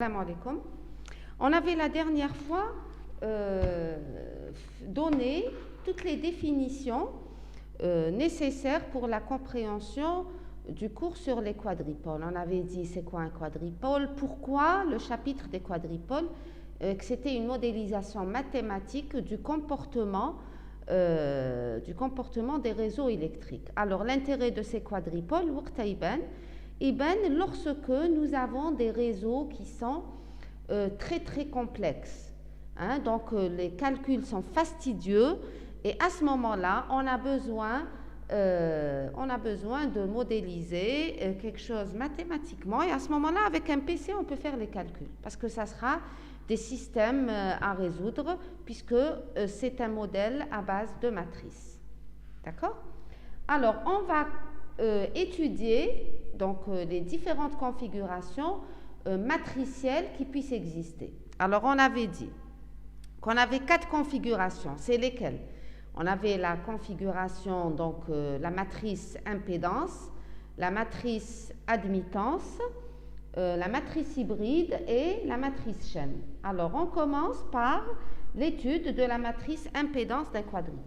Salam alaikum. On avait la dernière fois donné toutes les définitions nécessaires pour la compréhension du cours sur les quadripoles. On avait dit c'est quoi un quadripole, pourquoi le chapitre des quadripoles, que c'était une modélisation mathématique du comportement des réseaux électriques. Alors l'intérêt de ces quadripoles, lorsque nous avons des réseaux qui sont très très complexes, hein, donc les calculs sont fastidieux et à ce moment-là on a besoin de modéliser quelque chose mathématiquement, et à ce moment-là avec un PC on peut faire les calculs parce que ça sera des systèmes à résoudre puisque c'est un modèle à base de matrices. D'accord? Alors on va étudier donc les différentes configurations matricielles qui puissent exister. Alors on avait dit qu'on avait 4 configurations. C'est lesquelles? On avait la configuration, donc la matrice impédance, la matrice admittance, la matrice hybride et la matrice chaîne. Alors on commence par l'étude de la matrice impédance d'un quadripole.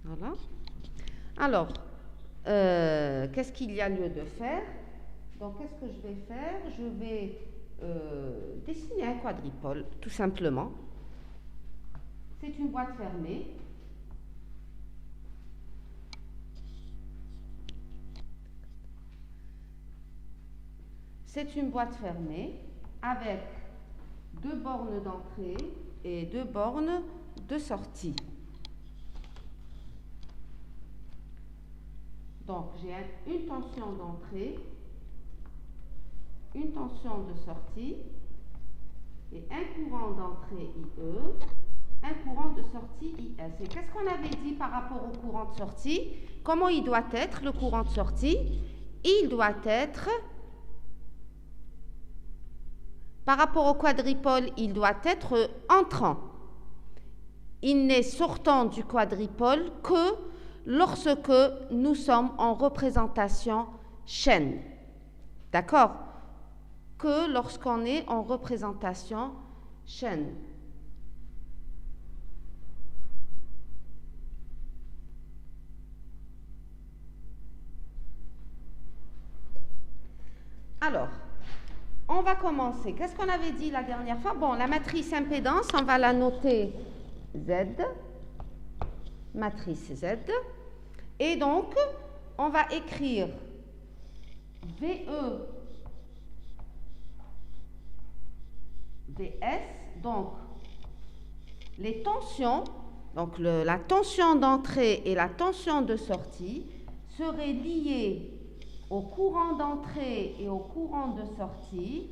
Voilà. Alors, qu'est-ce qu'il y a lieu de faire? Donc, qu'est-ce que je vais faire? Je vais dessiner un quadripole, tout simplement. C'est une boîte fermée. C'est une boîte fermée avec 2 bornes d'entrée et 2 bornes de sortie. Donc, j'ai une tension d'entrée, une tension de sortie et un courant d'entrée IE, un courant de sortie IS. Et qu'est-ce qu'on avait dit par rapport au courant de sortie? Comment il doit être, le courant de sortie? Il doit être, par rapport au quadripole, il doit être entrant. Il n'est sortant du quadripole que lorsque nous sommes en représentation chaîne. D'accord? Que lorsqu'on est en représentation chaîne. Alors, on va commencer. Qu'est-ce qu'on avait dit la dernière fois? Bon, la matrice impédance, on va la noter Z. Matrice Z. Et donc, on va écrire VE, VS. Donc, les tensions, donc la tension d'entrée et la tension de sortie seraient liées au courant d'entrée et au courant de sortie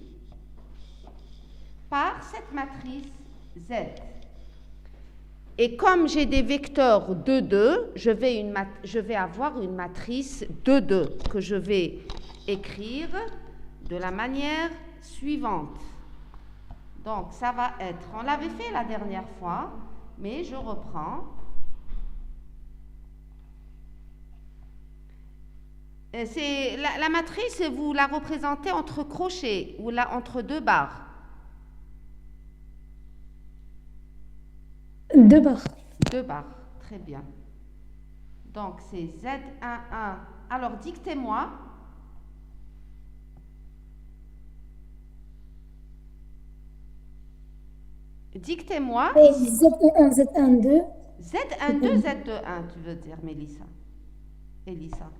par cette matrice Z. Et comme j'ai des vecteurs 2, 2, je vais avoir une matrice 2, 2 que je vais écrire de la manière suivante. Donc, ça va être, on l'avait fait la dernière fois, mais je reprends. La matrice, vous la représentez entre crochets ou là entre 2 barres. 2 barres. 2 barres, très bien. Donc, c'est Z11. Alors, dictez-moi. Dictez-moi. Z11, Z12. Z12, Z21, tu veux dire, Mélissa. Elissa.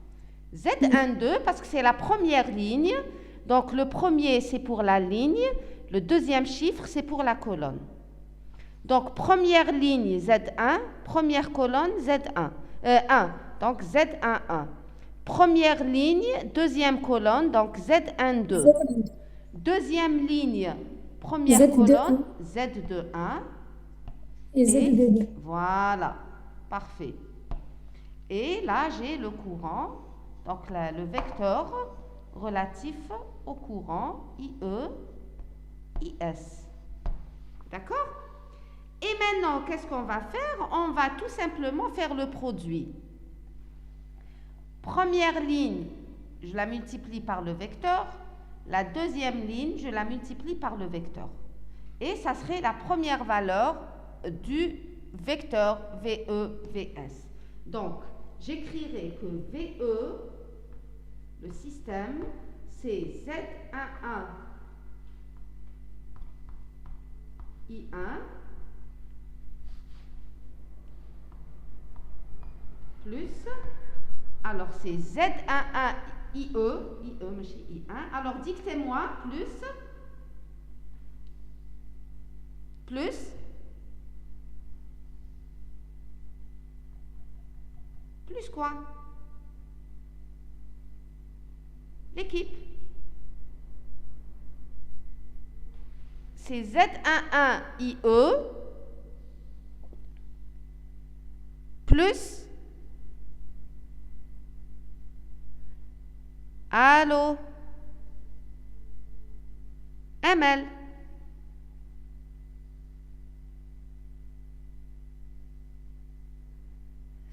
Z12 parce que c'est la première ligne. Donc le premier c'est pour la ligne, le deuxième chiffre c'est pour la colonne. Donc première ligne Z1, première colonne Z1, 1, donc Z11. Première ligne, deuxième colonne, donc Z12. Deuxième ligne, première colonne, Z21. Et Z2. Voilà, parfait. Et là, j'ai le courant, donc le vecteur relatif au courant IE, IS. D'accord? Et maintenant, qu'est-ce qu'on va faire? On va tout simplement faire le produit. Première ligne, je la multiplie par le vecteur. La deuxième ligne, je la multiplie par le vecteur. Et ça serait la première valeur du vecteur VE, VS. Donc, j'écrirai que VE, le système, c'est Z11 I1 plus, alors c'est Z11 IE, monsieur I1, alors dictez-moi plus quoi? L'équipe. C'est Z11 IE plus, allô, ML.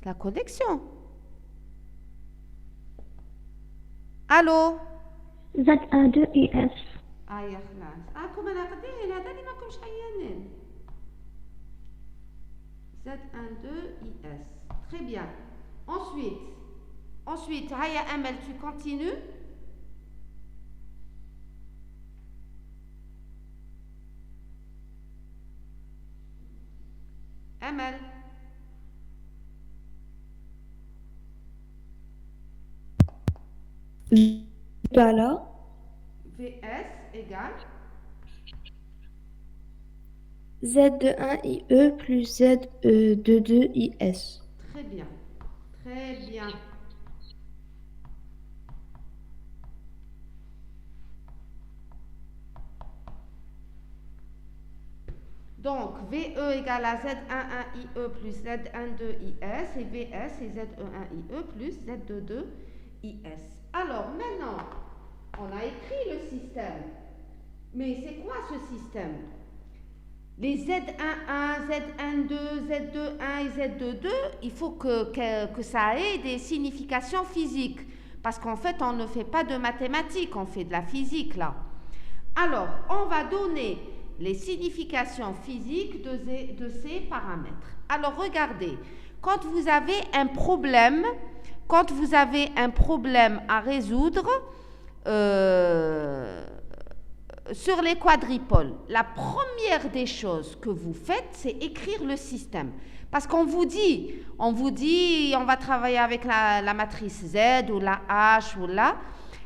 La connexion. Allô. Z12 IS. يا خلاص كم انا قدين هذا اللي ماكمش عيانين. Z12 IS. Très bien. Ensuite, Haya Amel, tu continues. Amel. Voilà. VS égale Z1 IE plus Z22 IS. Très bien. Très bien. Donc, VE égale à Z11 IE plus Z12 IS et VS c'est Z11 IE plus Z22 IS. Alors, maintenant, on a écrit le système. Mais c'est quoi ce système? Les Z11, Z12, Z21 et Z22, il faut que ça ait des significations physiques. Parce qu'en fait, on ne fait pas de mathématiques, on fait de la physique là. Alors, on va donner les significations physiques de ces paramètres. Alors, regardez, quand vous avez un problème à résoudre sur les quadripoles, la première des choses que vous faites, c'est écrire le système. Parce qu'on vous dit, on va travailler avec la matrice Z ou la H ou la...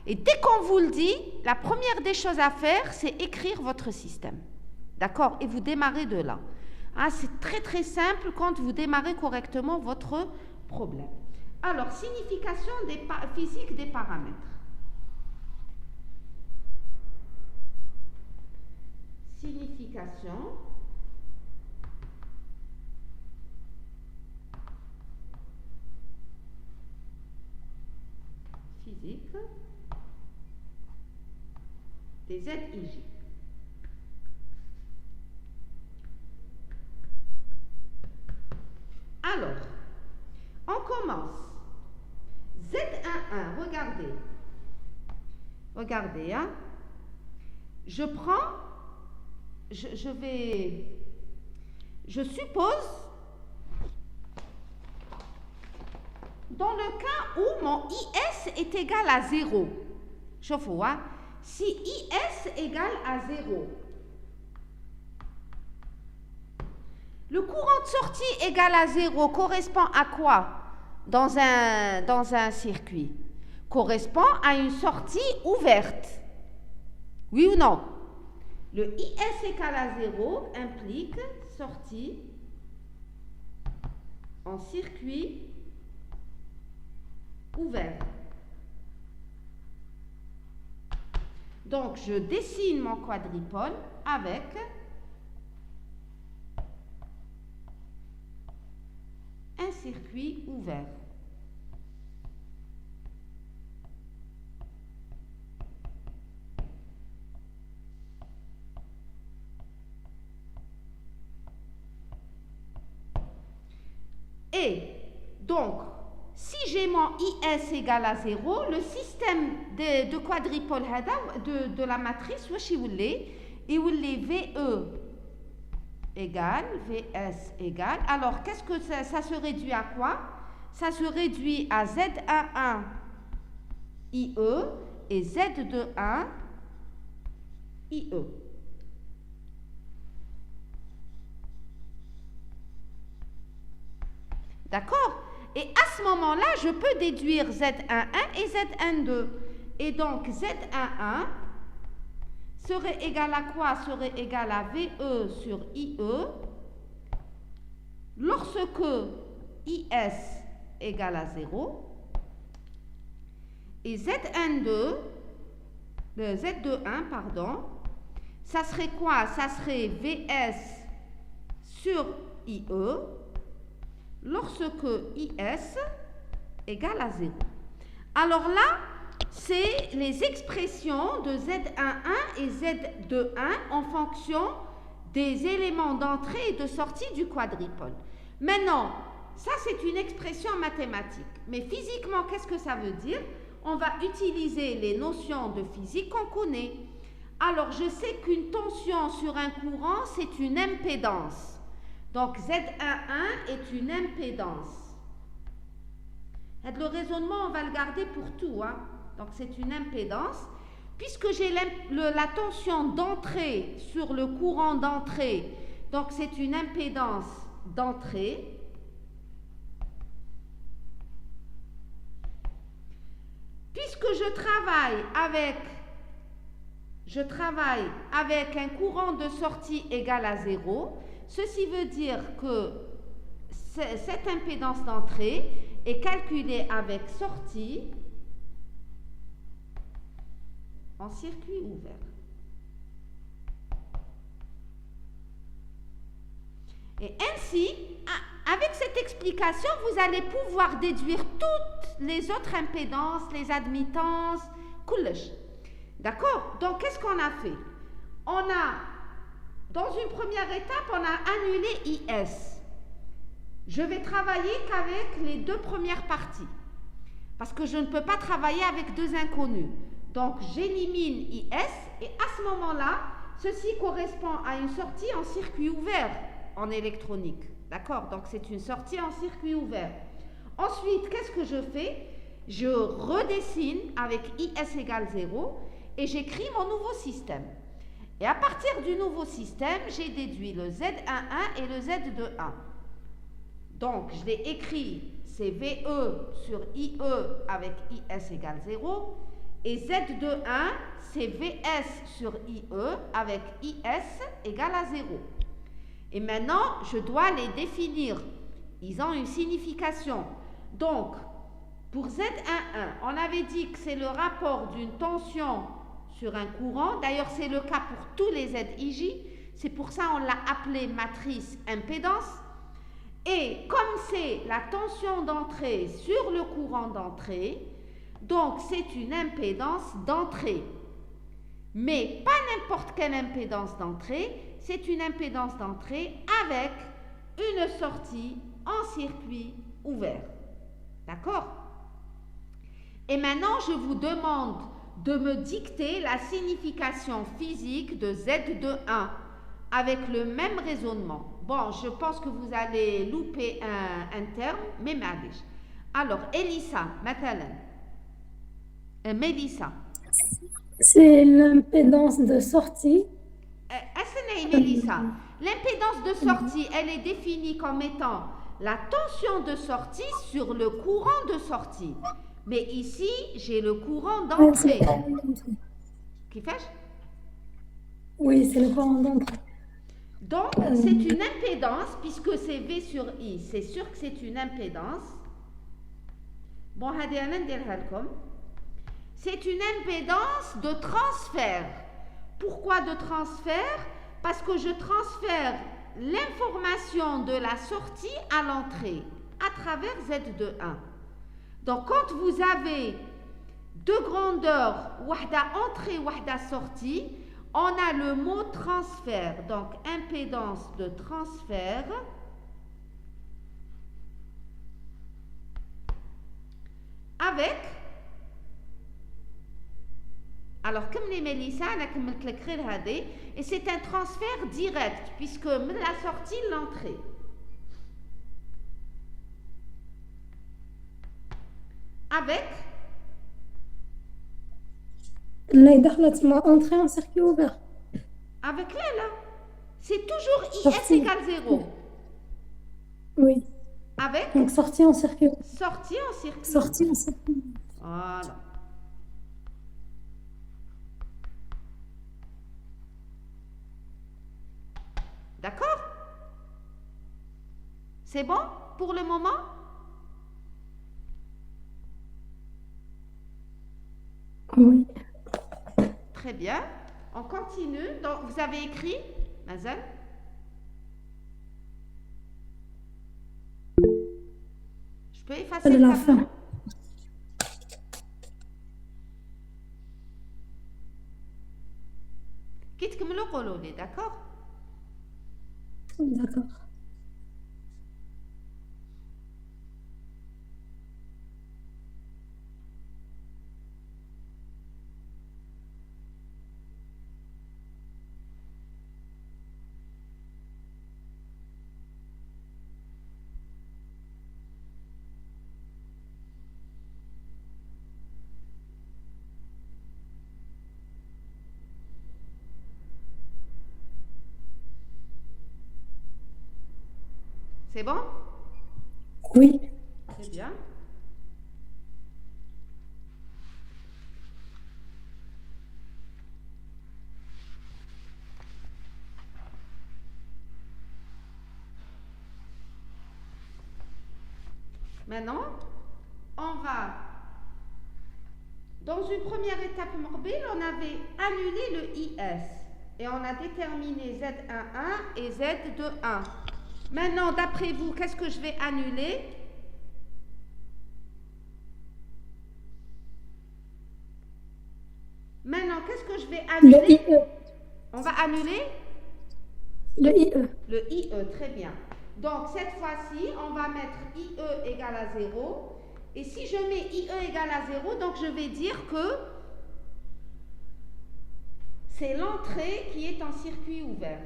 Et dès qu'on vous le dit, la première des choses à faire, c'est écrire votre système. D'accord? Et vous démarrez de là. C'est très très simple quand vous démarrez correctement votre problème. Alors, signification physique des paramètres. Signification physique des ZIJ. Alors, on commence. Z11, regardez, hein. Je suppose, dans le cas où mon IS est égal à 0, chauffe-vous, hein. Si IS égale à 0, le courant de sortie égal à 0 correspond à quoi dans un circuit? correspond à une sortie ouverte. Oui ou non? Le IS égale à 0 implique sortie en circuit ouvert. Donc, je dessine mon quadripôle avec un circuit ouvert. Et donc, si j'ai mon IS égale à 0, le système de quadripôle de la matrice, il VE égale, VS égale. Alors, qu'est-ce que ça se réduit à quoi? Ça se réduit à Z11 IE et Z21 IE. D'accord? Et à ce moment-là, je peux déduire Z11 et Z12. Et donc, Z11 serait égal à quoi? Serait égal à VE sur IE lorsque IS égale à 0. Et Z12, le Z21, pardon, ça serait quoi? Ça serait VS sur IE lorsque IS égale à 0. Alors là, c'est les expressions de Z11 et Z21 en fonction des éléments d'entrée et de sortie du quadripôle. Maintenant, ça c'est une expression mathématique. Mais physiquement, qu'est-ce que ça veut dire? On va utiliser les notions de physique qu'on connaît. Alors, je sais qu'une tension sur un courant, c'est une impédance. Donc, Z11 est une impédance. Et le raisonnement, on va le garder pour tout. Hein? Donc, c'est une impédance. Puisque j'ai la tension d'entrée sur le courant d'entrée, donc c'est une impédance d'entrée. Puisque je travaille avec un courant de sortie égal à 0, ceci veut dire que cette impédance d'entrée est calculée avec sortie en circuit ouvert. Et ainsi, avec cette explication, vous allez pouvoir déduire toutes les autres impédances, les admittances, كلش. D'accord? Donc, qu'est-ce qu'on a fait? Dans une première étape, on a annulé IS. Je vais travailler qu'avec les deux premières parties. Parce que je ne peux pas travailler avec deux inconnus. Donc, j'élimine IS et à ce moment-là, ceci correspond à une sortie en circuit ouvert en électronique. D'accord? Donc, c'est une sortie en circuit ouvert. Ensuite, qu'est-ce que je fais? Je redessine avec IS égale 0 et j'écris mon nouveau système. Et à partir du nouveau système, j'ai déduit le Z11 et le Z21. Donc, je l'ai écrit, c'est VE sur IE avec IS égale 0. Et Z21, c'est VS sur IE avec IS égale à 0. Et maintenant, je dois les définir. Ils ont une signification. Donc, pour Z11, on avait dit que c'est le rapport d'une tension sur un courant. D'ailleurs, c'est le cas pour tous les ZIJ. C'est pour ça qu'on l'a appelé matrice impédance. Et comme c'est la tension d'entrée sur le courant d'entrée, donc c'est une impédance d'entrée. Mais pas n'importe quelle impédance d'entrée, c'est une impédance d'entrée avec une sortie en circuit ouvert. D'accord? Et maintenant, je vous demande de me dicter la signification physique de Z21 avec le même raisonnement. Bon, je pense que vous allez louper un terme, mais معليش. Alors, Elissa, مثلا. Mélissa. C'est l'impédance de sortie. Mélissa. L'impédance de sortie, elle est définie comme étant la tension de sortie sur le courant de sortie. Mais ici, j'ai le courant C'est le d'entrée. courant d'entrée. Qui fait? Oui, c'est le courant d'entrée. Donc, c'est une impédance, puisque c'est V sur I. C'est sûr que c'est une impédance. Bon, c'est une impédance de transfert. Pourquoi de transfert? Parce que je transfère l'information de la sortie à l'entrée à travers Z de 1. Donc, quand vous avez deux grandeurs, wahda entrée, wahda sortie, on a le mot transfert. Donc, impédance de transfert avec. Alors, comme les Mélissa, et c'est un transfert direct, puisque la sortie, l'entrée. Avec. Là, il دخلت entrer en circuit ouvert. Avec là. C'est toujours IS Sortie. égale 0. Oui. Avec. Donc, sortie en circuit. Sortie en circuit. Sortie en circuit. Voilà. D'accord? C'est bon pour le moment? Oui. Très bien. On continue. Donc, vous avez écrit, Mazel? Je peux effacer De le la tableau? fin. Quitte que me le relôler, d'accord? D'accord. C'est bon? Oui. Très bien. Maintenant, on va, dans une première étape mobile, on avait annulé le IS et on a déterminé Z11 et Z21. Maintenant, d'après vous, qu'est-ce que je vais annuler? Maintenant, qu'est-ce que je vais annuler? Le IE. On va annuler? Le IE. Le IE, très bien. Donc, cette fois-ci, on va mettre IE égale à 0. Et si je mets IE égale à 0, donc je vais dire que c'est l'entrée qui est en circuit ouvert.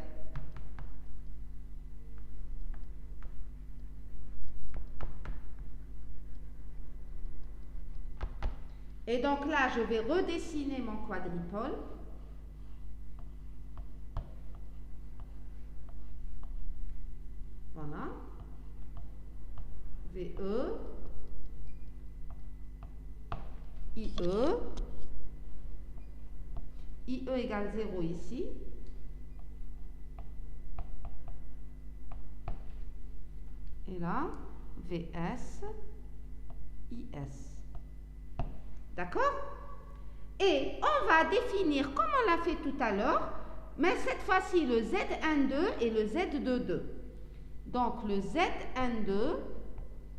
Et donc là, je vais redessiner mon quadripôle. Voilà. VE, IE, IE égale 0 ici. Et là, VS, IS. D'accord? Et on va définir, comme on l'a fait tout à l'heure, mais cette fois-ci le Z12 et le Z22. Donc le Z12,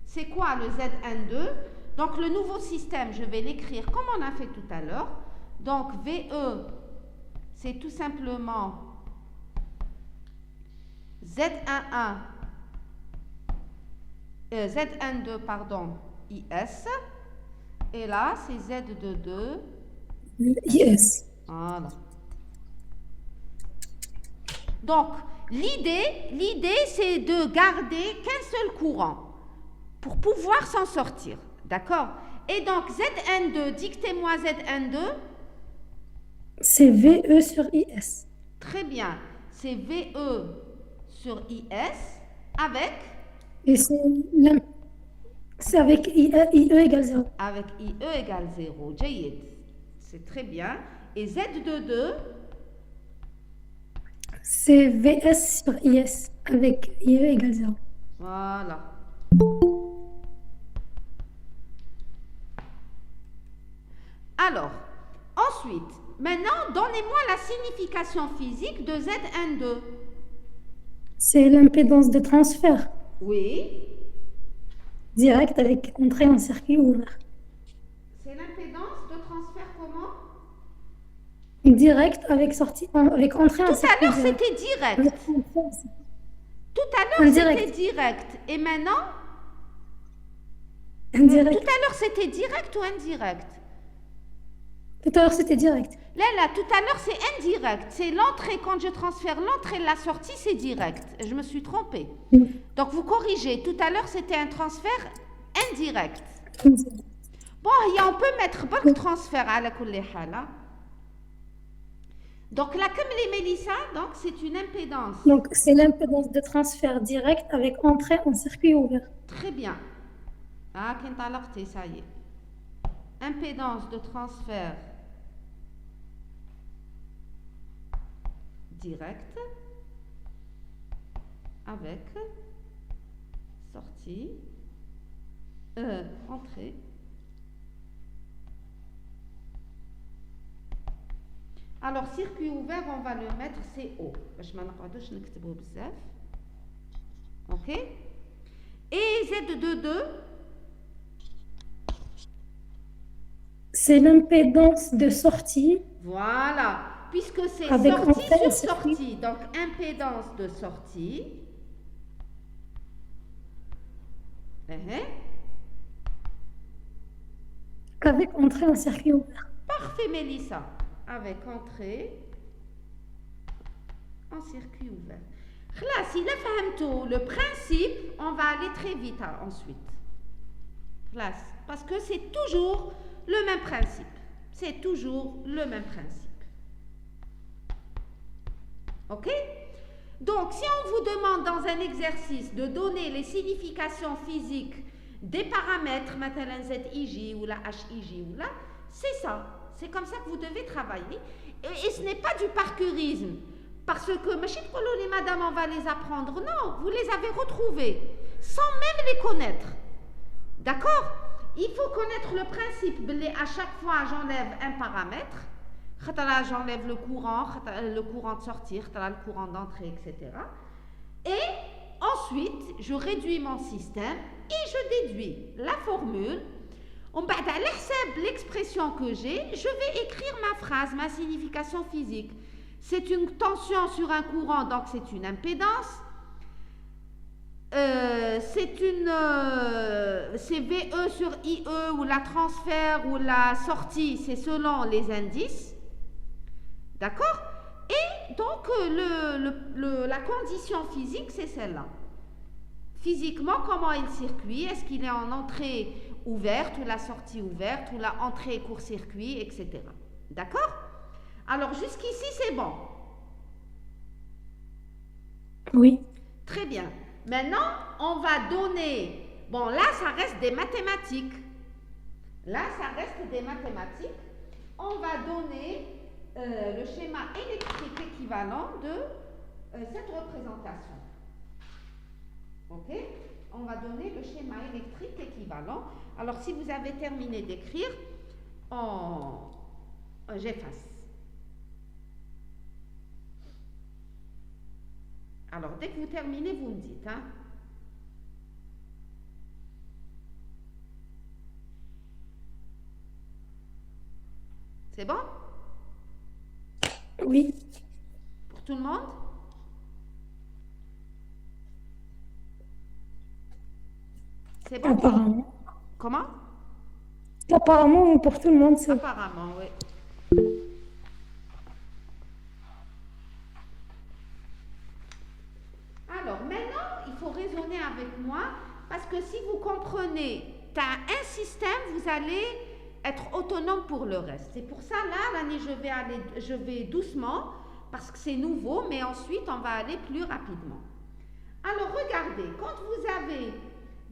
c'est quoi le Z12? Donc le nouveau système, je vais l'écrire comme on a fait tout à l'heure. Donc VE, c'est tout simplement Z11, Z12, pardon, IS. Et là, c'est Z22. Le IS. Voilà. Donc, l'idée, c'est de garder qu'un seul courant pour pouvoir s'en sortir. D'accord? Et donc, Zn2, dictez-moi Zn2. C'est VE sur IS. Très bien. C'est VE sur IS avec. Et c'est C'est avec IE égale 0. Avec IE égale 0. جيد. C'est très bien. Et Z de 2, C'est VS sur IS avec IE égale 0. voilà. Alors, ensuite, maintenant, donnez-moi la signification physique de Zn2. C'est l'impédance de transfert Oui, direct avec entrée en circuit ouvert. c'est l'impédance de transfert comment? Direct avec avec entrée en Tout à circuit l'heure, ouvert. c'était direct. Tout à l'heure, Indirect. c'était direct. Et maintenant, Indirect. tout à l'heure, c'était direct ou indirect? Tout à l'heure, c'était direct. Là, tout à l'heure, c'est indirect. C'est l'entrée, quand je transfère l'entrée et la sortie, c'est direct. Je me suis trompée. Donc, vous corrigez. Tout à l'heure, c'était un transfert indirect. Bon, on peut mettre beaucoup de transfert à la kullihala. Donc, là, comme les Mélissa, donc c'est une impédance. Donc, c'est l'impédance de transfert direct avec entrée en circuit ouvert. Très bien. Ah, ça y est. Impédance de transfert direct avec sortie, entrée. Alors, circuit ouvert, on va le mettre CO. Ok? Et Z22, C'est l'impédance de sortie. voilà. Puisque c'est Avec sortie entrée sur et circuit. sortie. Donc, impédance de sortie. Avec entrée en circuit ouvert. Parfait, Mélissa. Avec entrée en circuit ouvert. Là, si le principe, on va aller très vite ensuite. Là, parce que c'est toujours le même principe. C'est toujours le même principe. Ok? Donc, si on vous demande dans un exercice de donner les significations physiques des paramètres, maintenant ZIJ ou la HIJ ou là, c'est ça. C'est comme ça que vous devez travailler. Et ce n'est pas du parcourisme. Parce que, madame, on va les apprendre. Non, vous les avez retrouvés sans même les connaître. D'accord? Il faut connaître le principe. À chaque fois, j'enlève un paramètre. J'enlève le courant de sortie, le courant d'entrée, etc. Et ensuite, je réduis mon système et je déduis la formule. À l'expression que j'ai, je vais écrire ma phrase, ma signification physique. C'est une tension sur un courant, donc c'est une impédance. C'est VE sur IE ou la transfert ou la sortie, c'est selon les indices. D'accord? Et donc, la condition physique, c'est celle-là. Physiquement, comment est le circuit? Est-ce qu'il est en entrée ouverte ou la sortie ouverte ou la entrée court-circuit, etc. D'accord? Alors, jusqu'ici, c'est bon. Oui. Très bien. Maintenant, on va donner... Bon, là, ça reste des mathématiques. Là, ça reste des mathématiques. On va donner le schéma électrique équivalent de cette représentation. Ok? On va donner le schéma électrique équivalent. Alors, si vous avez terminé d'écrire, j'efface. Alors, dès que vous terminez, vous me dites. Hein? C'est bon? Oui. Pour tout le monde? C'est bon? Apparemment. Comment? Apparemment, pour tout le monde, c'est... Apparemment, oui. Alors, maintenant, il faut raisonner avec moi, parce que si vous comprenez, tu as un système, vous allez être autonome pour le reste. C'est pour ça, là, l'année, je vais doucement, parce que c'est nouveau, mais ensuite, on va aller plus rapidement. Alors, regardez, quand vous avez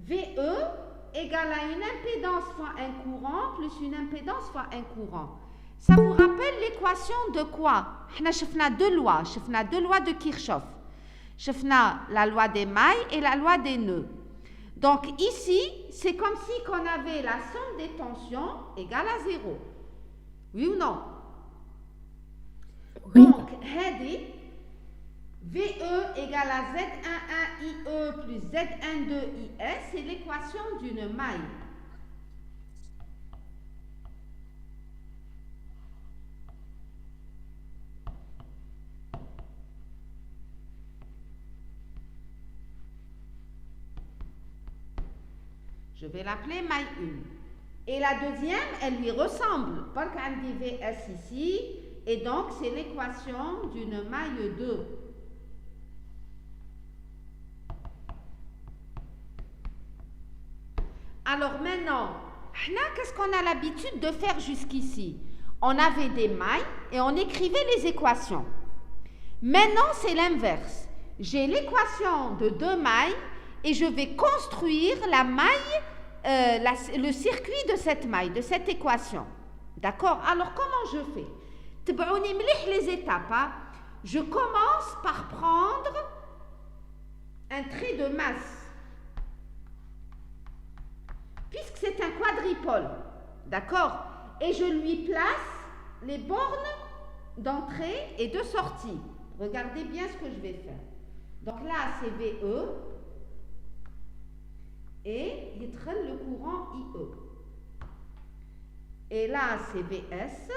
VE, égale à une impédance fois un courant plus une impédance fois un courant. Ça vous rappelle l'équation de quoi? On a deux lois de Kirchhoff. La loi des mailles et la loi des nœuds. Donc ici, c'est comme si on avait la somme des tensions égale à 0. Oui ou non? Oui. Donc, Hadi, VE égale à Z11IE plus Z12IS, c'est l'équation d'une maille. Je vais l'appeler maille 1. Et la deuxième, elle lui ressemble. Pas qu'un VS ici. Et donc, c'est l'équation d'une maille 2. Alors maintenant, qu'est-ce qu'on a l'habitude de faire jusqu'ici? On avait des mailles et on écrivait les équations. Maintenant, c'est l'inverse. J'ai l'équation de deux mailles et je vais construire la maille, le circuit de cette maille, de cette équation. D'accord? Alors, comment je fais? Les étapes. Hein? Je commence par prendre un trait de masse, puisque c'est un quadripôle. D'accord? Et je lui place les bornes d'entrée et de sortie. Regardez bien ce que je vais faire. Donc là, c'est VE. Et il traîne le courant IE. Et là, c'est VS.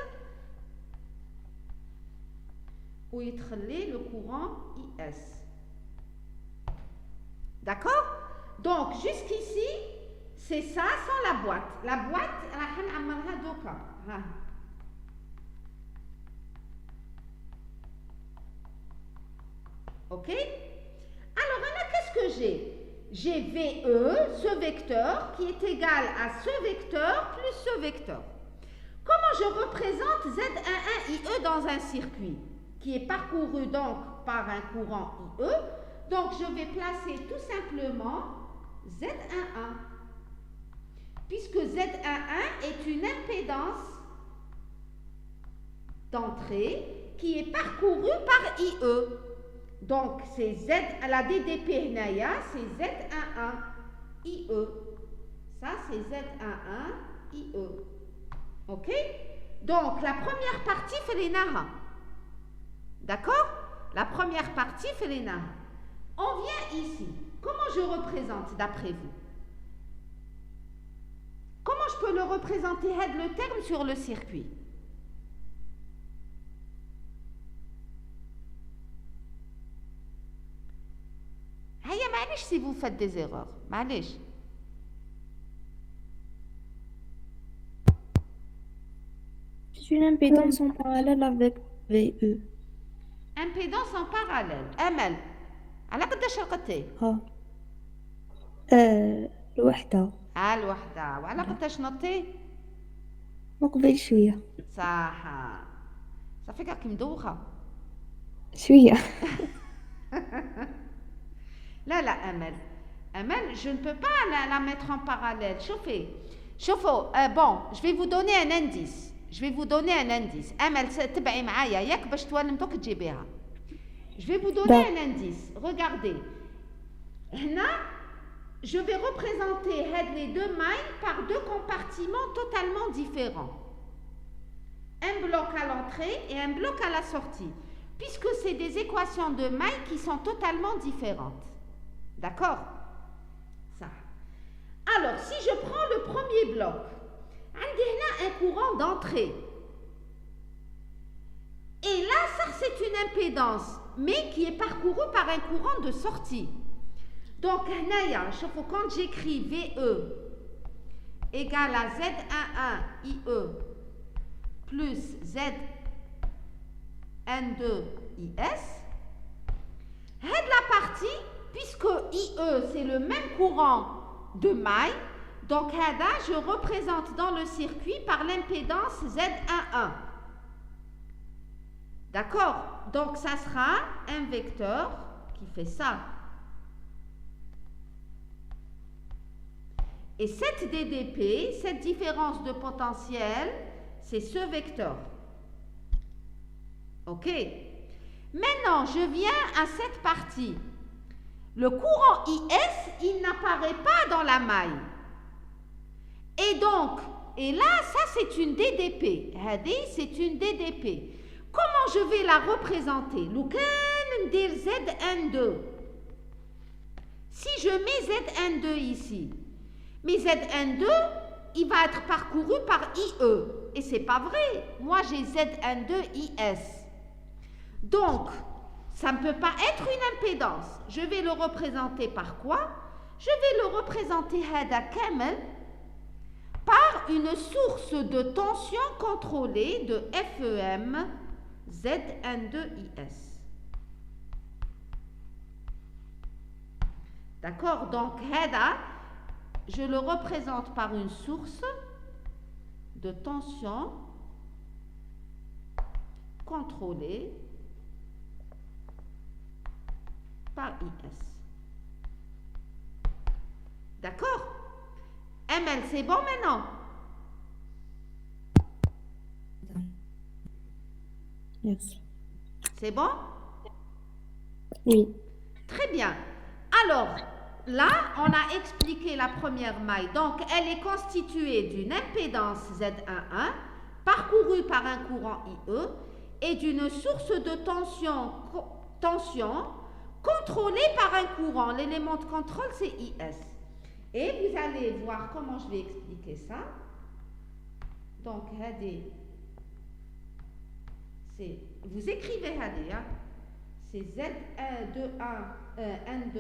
Où il traîne le courant IS. D'accord? Donc, jusqu'ici, c'est ça sans la boîte. La boîte, ok? Alors, qu'est-ce que j'ai? J'ai VE, ce vecteur, qui est égal à ce vecteur plus ce vecteur. Comment je représente Z11IE dans un circuit qui est parcouru donc par un courant IE? Donc, je vais placer tout simplement Z11, puisque Z11 est une impédance d'entrée qui est parcourue par IE. Donc, c'est Z, la DDP Naya, c'est Z11 IE. Ça, c'est Z11 IE. OK? Donc, la première partie fait les Naha. D'accord? La première partie fait les Naha. On vient ici. Comment je représente d'après vous? Comment je peux le représenter, le terme sur le circuit? Si vous faites des erreurs, معليش. C'est une impédance en parallèle avec VE. Impédance en parallèle. أمل على قداش رقدتي؟ الوحدة. الوحدة. وعلى قداش نطي؟ مقبل شوية. صح. صافي كي مدوخة. شوية. لا Amel, je ne peux pas la mettre en parallèle. Chauffez. Bon, je vais vous donner un indice. Amel, تبعي معايا ياك باش توالمتوك تجيبيها. Je vais vous donner un indice. Regardez. Là, je vais représenter les deux mailles par deux compartiments totalement différents. Un bloc à l'entrée et un bloc à la sortie. Puisque c'est des équations de mailles qui sont totalement différentes. D'accord? Ça. Alors, si je prends le premier bloc, on a un courant d'entrée. Et là, ça, c'est une impédance, mais qui est parcourue par un courant de sortie. Donc, quand j'écris VE égale à Z11 IE plus ZN2IS, la partie, puisque IE, c'est le même courant de maille, donc je représente dans le circuit par l'impédance Z11. D'accord? Donc, ça sera un vecteur qui fait ça. Et cette DDP, cette différence de potentiel, c'est ce vecteur. OK? Maintenant, je viens à cette partie. Le courant IS, il n'apparaît pas dans la maille. Et donc, et là, ça c'est une DDP. C'est une DDP. Comment je vais la représenter? ZN2. Si je mets ZN2 ici, mais ZN2, il va être parcouru par IE. Et c'est pas vrai. Moi, j'ai ZN2IS. Donc, ça ne peut pas être une impédance. Je vais le représenter par quoi? Je vais le représenter Hada Kamel par une source de tension contrôlée de FEM ZN2IS. D'accord? Donc, Hada, je le représente par une source de tension contrôlée par IS. D'accord? ML, c'est bon maintenant? Yes. C'est bon? Oui. Très bien. Alors, là, on a expliqué la première maille. Donc, elle est constituée d'une impédance Z11 parcourue par un courant IE et d'une source de tension contrôlée par un courant. L'élément de contrôle, c'est IS. Et vous allez voir comment je vais expliquer ça. Donc, vous écrivez Hadi, hein? C'est Z2N2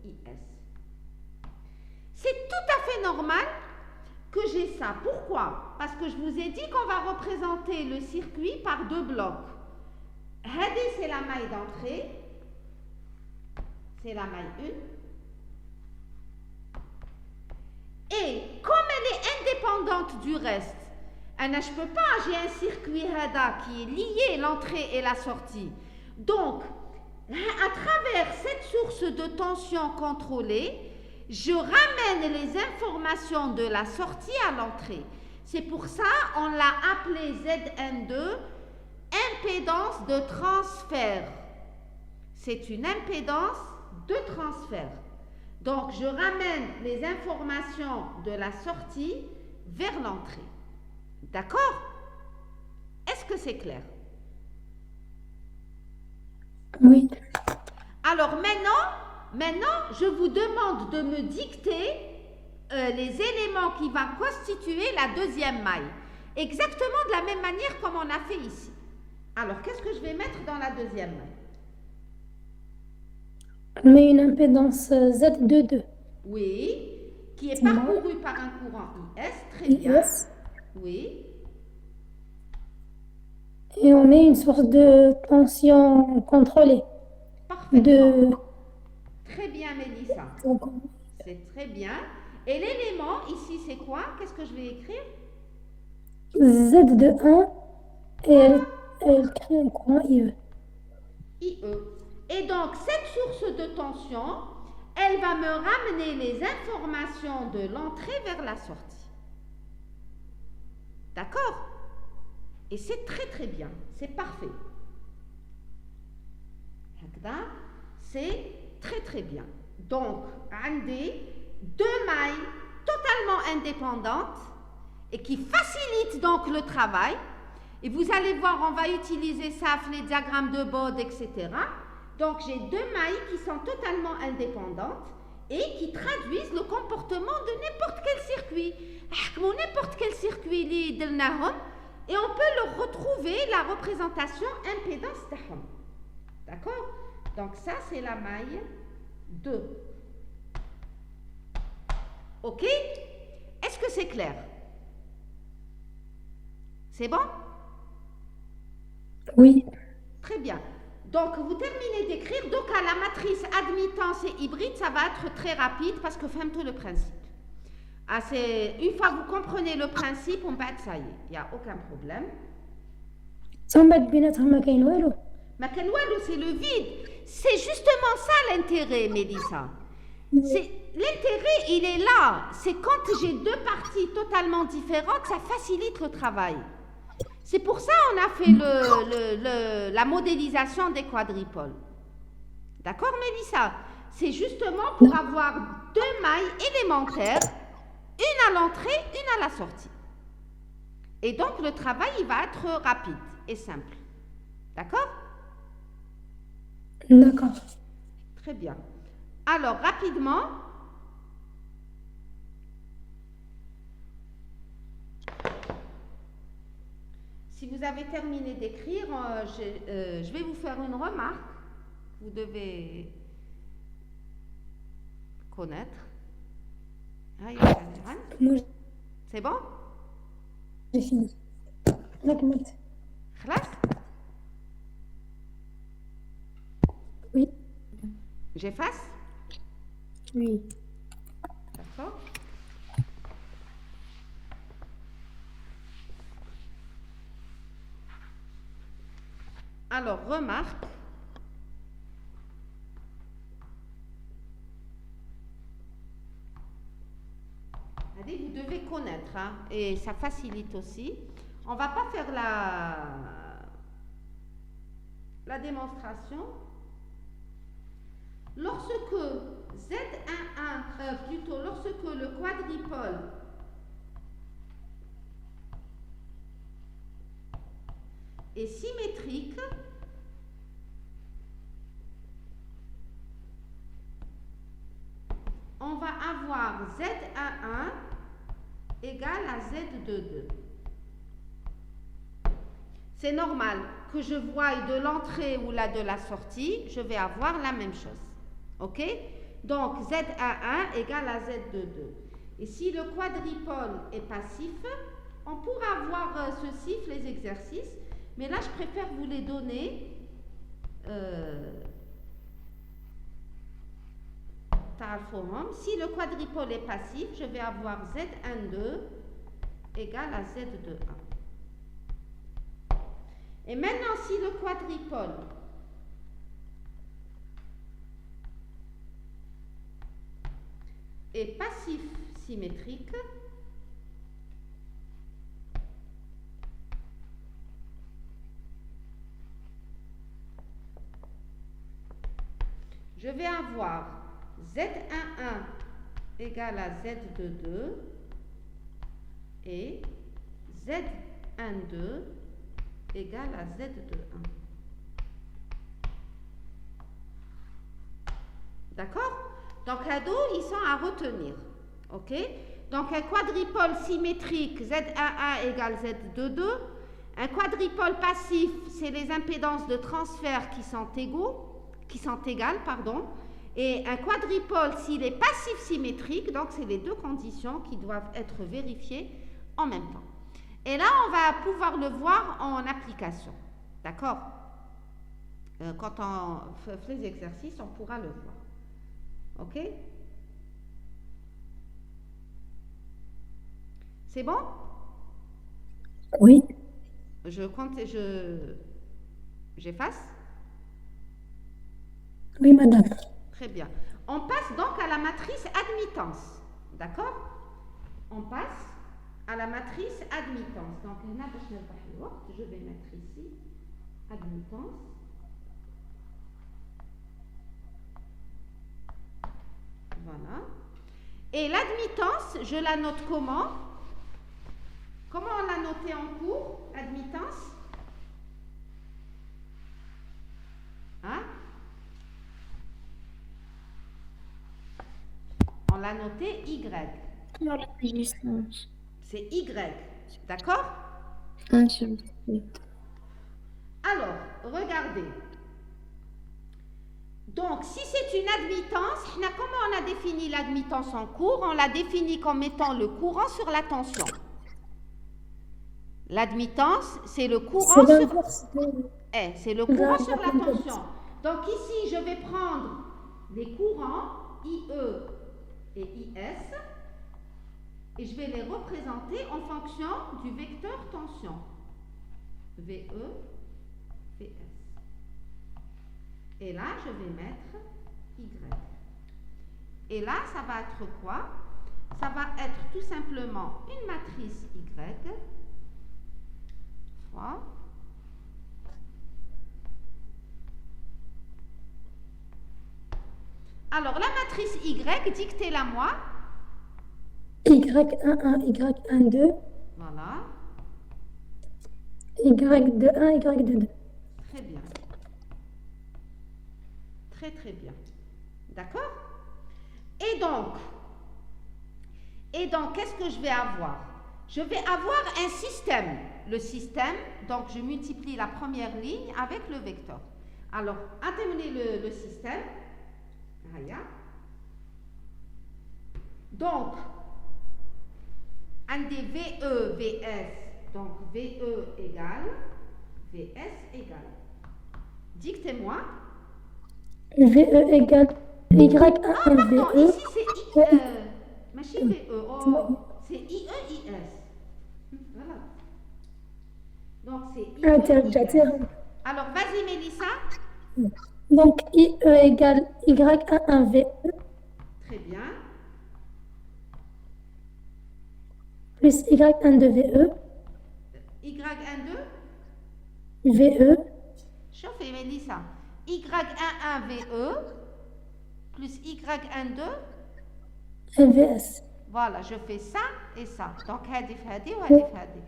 IS. C'est tout à fait normal que j'ai ça. Pourquoi? Parce que je vous ai dit qu'on va représenter le circuit par deux blocs. Hadi, c'est la maille d'entrée. C'est la maille 1. Et comme elle est indépendante du reste, je ne peux pas, j'ai un circuit Hada qui est lié l'entrée et la sortie. Donc, à travers cette source de tension contrôlée, je ramène les informations de la sortie à l'entrée. C'est pour ça qu'on l'a appelé ZN2, impédance de transfert. C'est une impédance de transfert. Donc, je ramène les informations de la sortie vers l'entrée. D'accord? Est-ce que c'est clair? Oui. Alors maintenant, je vous demande de me dicter les éléments qui vont constituer la deuxième maille. Exactement de la même manière comme on a fait ici. Alors, qu'est-ce que je vais mettre dans la deuxième maille? On met une impédance Z22. Oui, qui est parcourue par un courant IS. Très bien. Oui. Et on met une source de tension contrôlée. Parfaitement. Très bien, Mélissa. C'est très bien. Et l'élément, ici, c'est quoi? Qu'est-ce que je vais écrire? Z de 1 et elle crée un courant IE. IE. Et donc, cette source de tension, elle va me ramener les informations de l'entrée vers la sortie. D'accord? Et c'est très très bien. C'est parfait. C'est très très bien. Donc, on a deux mailles totalement indépendantes et qui facilitent donc le travail. Et vous allez voir, on va utiliser ça, les diagrammes de Bode, etc. Donc, j'ai deux mailles qui sont totalement indépendantes et qui traduisent le comportement de n'importe quel circuit. N'importe quel circuit, et on peut le retrouver, la représentation impédance tahom. D'accord? Donc, ça, c'est la maille 2. OK? Est-ce que c'est clair? C'est bon? Oui. Très bien. Donc, vous terminez d'écrire. Donc, à la matrice admittance et hybride, ça va être très rapide parce que faites tout le principe. Ah, une fois que vous comprenez le principe, on va être ça y est. Il n'y a aucun problème. C'est le vide. C'est justement ça l'intérêt, Mélissa. L'intérêt, il est là. C'est quand j'ai deux parties totalement différentes, ça facilite le travail. C'est pour ça qu'on a fait la modélisation des quadripoles. D'accord, Mélissa? C'est justement pour avoir deux mailles élémentaires, une à l'entrée, une à la sortie. Et donc, le travail, il va être rapide et simple. D'accord? D'accord. Très bien. Alors, rapidement, si vous avez terminé d'écrire, je vais vous faire une remarque. Vous devez connaître. Moi, C'est bon? j'ai fini. خلاص؟ Oui. J'efface? Oui. D'accord. Alors, remarque. Allez, vous devez connaître, hein, et ça facilite aussi. On ne va pas faire la démonstration. Lorsque Z11, plutôt lorsque le quadripole est symétrique, on va avoir Z11 égale à Z22. C'est normal que je voie de l'entrée ou de la sortie, je vais avoir la même chose. OK? Donc, Z11 égale à Z22. Et si le quadripole est passif, on pourra voir ceci, les exercices, mais là, je préfère vous les donner si le quadripole est passif, je vais avoir Z12 égale à Z21. Et maintenant, si le quadripole est passif symétrique, je vais avoir Z11 égale à Z22 et Z12 égale à Z21. D'accord? Donc, à dos, ils sont à retenir. OK? Donc, un quadripole symétrique, Z11 égale Z22. Un quadripole passif, c'est les impédances de transfert qui sont égales, pardon. Et un quadripole, s'il est passif symétrique, donc c'est les deux conditions qui doivent être vérifiées en même temps. Et là, on va pouvoir le voir en application. D'accord? Quand on fait les exercices, on pourra le voir. OK? C'est bon? Oui. Je compte, j'efface? Oui, madame. Très bien. On passe donc à la matrice admittance. D'accord? On passe à la matrice admittance. Donc, je vais mettre ici admittance. Voilà. Et l'admittance, je la note comment? Comment on l'a noté en cours, admittance? Hein? On l'a noté Y. Alors, la résistance. C'est Y. D'accord? 1 sur 2. Alors, regardez. Donc, si c'est une admittance, comment on a défini l'admittance en cours? On l'a défini comme étant le courant sur la tension. L'admittance, c'est le courant c'est le courant sur la tension. Donc ici, je vais prendre les courants IE et IS et je vais les représenter en fonction du vecteur tension. VE, VS. Et là, je vais mettre Y. Et là, ça va être quoi? Ça va être tout simplement une matrice Y fois alors la matrice Y, dictez-la moi. Y11, Y12, Voilà, Y21, Y22. très bien. Très très bien. D'accord? Et donc, qu'est-ce que je vais avoir? Je vais avoir un système. Le système, donc je multiplie la première ligne avec le vecteur. Alors, atteignez le système. Donc, un des VE, VS, donc VE égale, VS égale. Dictez-moi. VE égale Y11, Non, VE. ici c'est I, machine VE, oh, c'est IE, IS. Voilà. Donc c'est IE, Interrogateur. IS. Alors, vas-y, Mélissa. Donc IE égale Y11, VE Très bien. plus Y12, VE. Y12, VE chauffez, Mélissa. Y11, VE plus Y12. VS. Voilà, je fais ça et ça. Donc, هذه في هذه وهذه في هذه.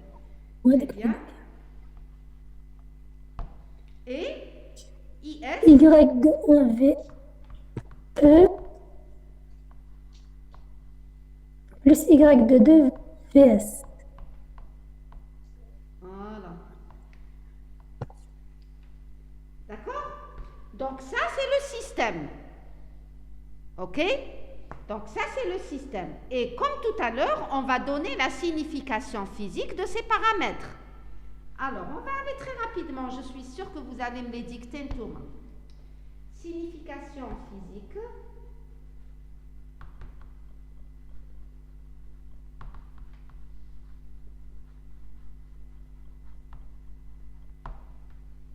Très bien. Et IS. Y21, VE plus Y22, VS. Voilà. D'accord? Donc, ça, c'est le système. OK? Donc, ça, c'est le système. Et comme tout à l'heure, on va donner la signification physique de ces paramètres. Alors, on va aller très rapidement. Je suis sûre que vous allez me les dicter tout le monde. Signification physique.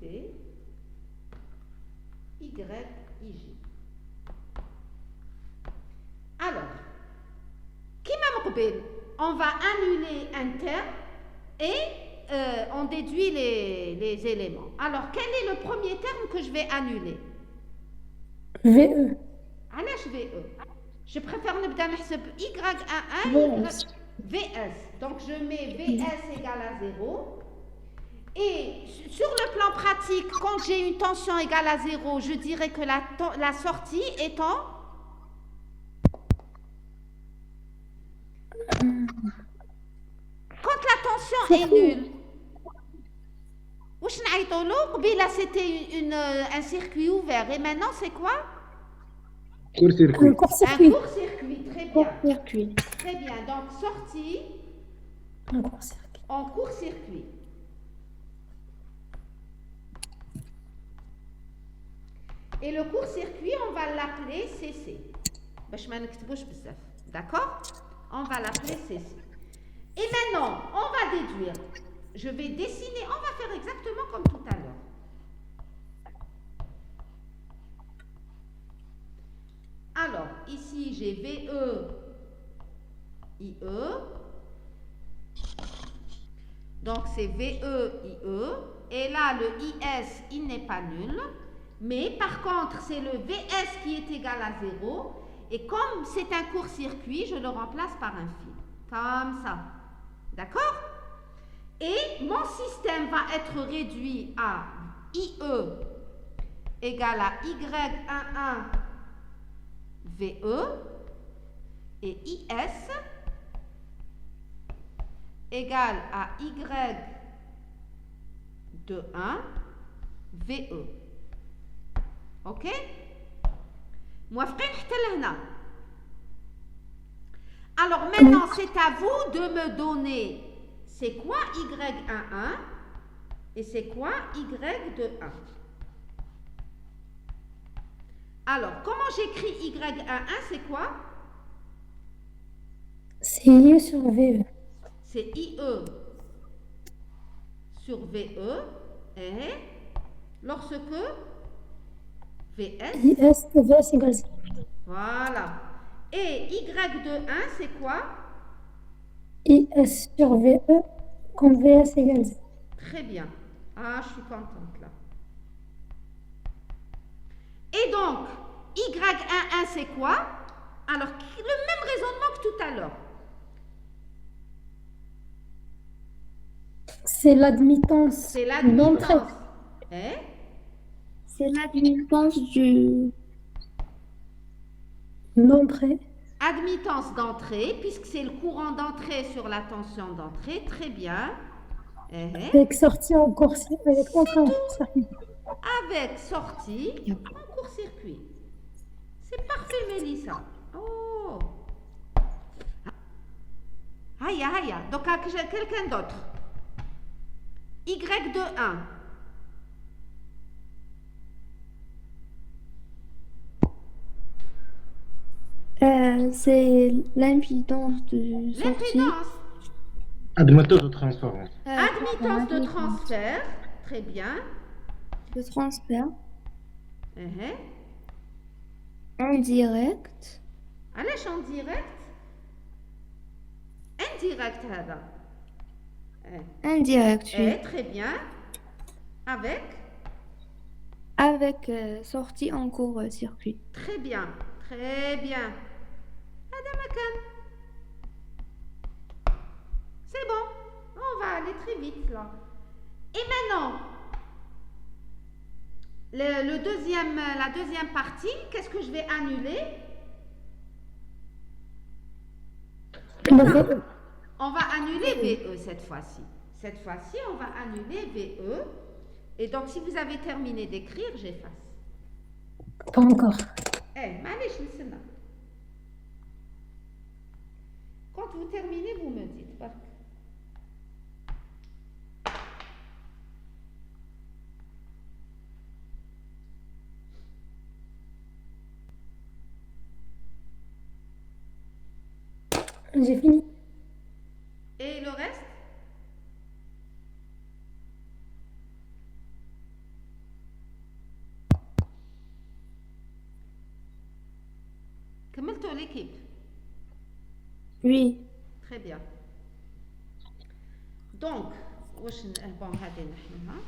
T, Y, I, J. Alors, qui m'a m'qbil, on va annuler un terme et on déduit les éléments. Alors, quel est le premier terme que je vais annuler? VE. علاش VE? Je préfère نبدا نحسب Y11, VS. VS. Donc, je mets VS égale à 0. Et sur le plan pratique, quand j'ai une tension égale à 0, je dirais que la sortie est en... Quand la tension est nulle. Là, c'était un circuit ouvert. Et maintenant, c'est quoi? Un Un court-circuit. court-circuit. Très bien. Court-circuit. Très bien. Donc, sortie Un court-circuit. en court-circuit. Et le court-circuit, on va l'appeler CC. D'accord? On va l'appeler CC. Et maintenant, on va déduire. Je vais dessiner, on va faire exactement comme tout à l'heure. Alors, ici, j'ai VE, IE. Donc, c'est VE, IE. Et là, le IS, il n'est pas nul. Mais par contre, c'est le VS qui est égal à 0. Et comme c'est un court-circuit, je le remplace par un fil. Comme ça. D'accord? Et mon système va être réduit à IE égale à Y11 VE et IS égale à Y21 VE. OK? Moi, alors maintenant, c'est à vous de me donner c'est quoi Y11 et c'est quoi Y21. Alors, comment j'écris Y11, c'est quoi? C'est IE sur VE. C'est IE sur VE et lorsque VS. IS de VS égale 0. Voilà. Et y de 1, c'est quoi? IS sur VE, quand VS égale 0. Très bien. Ah, je suis contente là. Et donc, y11, c'est quoi? Alors, le même raisonnement que tout à l'heure. C'est l'admittance C'est d'entrée. l'admittance. Hein? C'est l'admittance du... D'entrée. Admittance d'entrée, puisque c'est le courant d'entrée sur la tension d'entrée. Très bien. Avec sortie en court-circuit. Avec entrée en court-circuit. Avec sortie en court-circuit. C'est parfait, Mélissa. Oh. Aïe, aïe. Donc, quelqu'un d'autre. Y de 1. C'est l'impédance de sortie. L'impédance. Admittance de transfert. Admittance de transfert. Très bien. De transfert. Uh-huh. Indirect. علاش en direct indirect هذا Indirect, oui. très bien avec Avec sortie en court-circuit. très bien هذا مكان c'est bon on va aller très vite là et maintenant la deuxième partie qu'est-ce que je vais annuler? Le VE. On va annuler VE cette fois-ci. Cette fois-ci, on va annuler VE. Et donc, si vous avez terminé d'écrire, j'efface. Pas encore. معليش نستنى. Quand vous terminez, vous me dites. برك. J'ai fini. Et le reste? كملتوا l'équipe? Oui. Très bien. Donc, bon, هذه نحنها.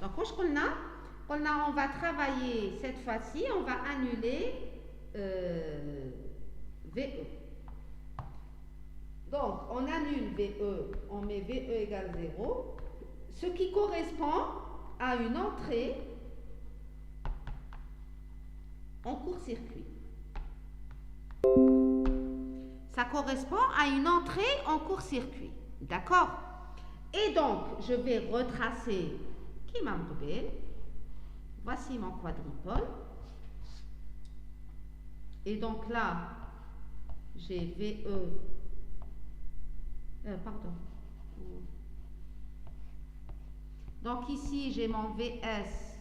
Donc, واش قلنا on va travailler cette fois-ci, on va annuler VE. Donc, on annule VE, on met VE égale 0, ce qui correspond à une entrée en court-circuit. Ça correspond à une entrée en court-circuit. D'accord? Et donc, je vais retracer qui m'a m'doublé. Voici mon quadrupole. Et donc là, j'ai VE. Pardon. Donc ici, j'ai mon VS,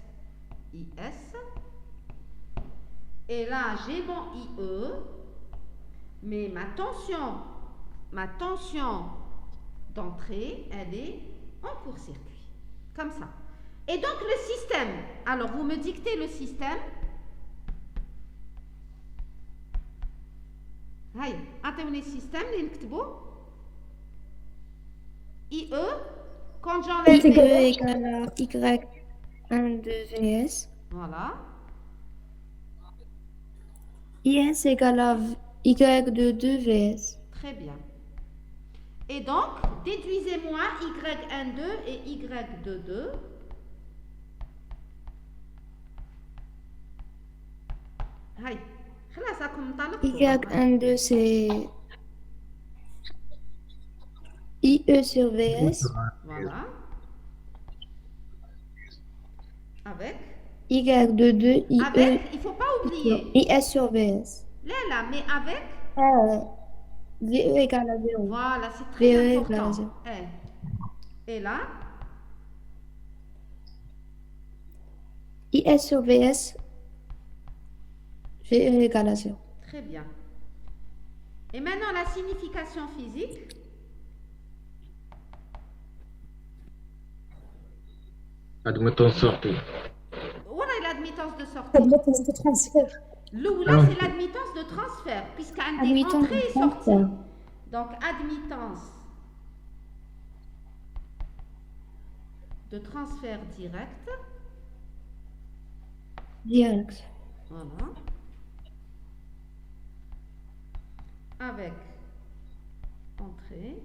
IS. Et là, j'ai mon IE. Mais ma tension d'entrée, elle est en court-circuit. Comme ça. Et donc le système, alors vous me dictez le système. Aïe, attendez le système, IE, quand j'enlève IE égale à Y1 de VS. Voilà. IS égale à Y de 2 VS. Très bien. Et donc, déduisez-moi Y12 et Y22. Aïe. Y12 c'est IE sur VS. Voilà. Avec. Y de 2 IE. Avec, il ne faut pas oublier. IS sur VS. Là, mais avec. VE égale à 0. Voilà, c'est très VE égale à important. 0. Et là, IS sur VS. VE égale à 0. très bien. Et maintenant, la signification physique. Admettons sortie. Voilà l'admittance de sortie. admittance de transfert. L'oula, c'est l'admittance de transfert, puisqu'un des Admittance entrée et de sortie. transfert. Donc, admittance de transfert direct. Direct. Voilà. Avec entrée.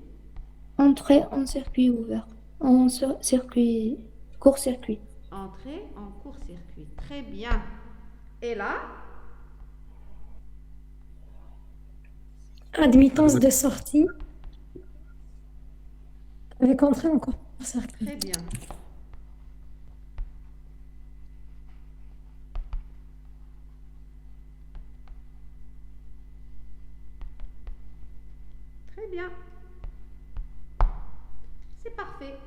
Entrée en circuit ouvert. En circuit. Court-circuit. Entrée en court-circuit. Très bien. Et là, Admittance de sortie. Avec entrée en court-circuit. très bien. Très bien. C'est parfait.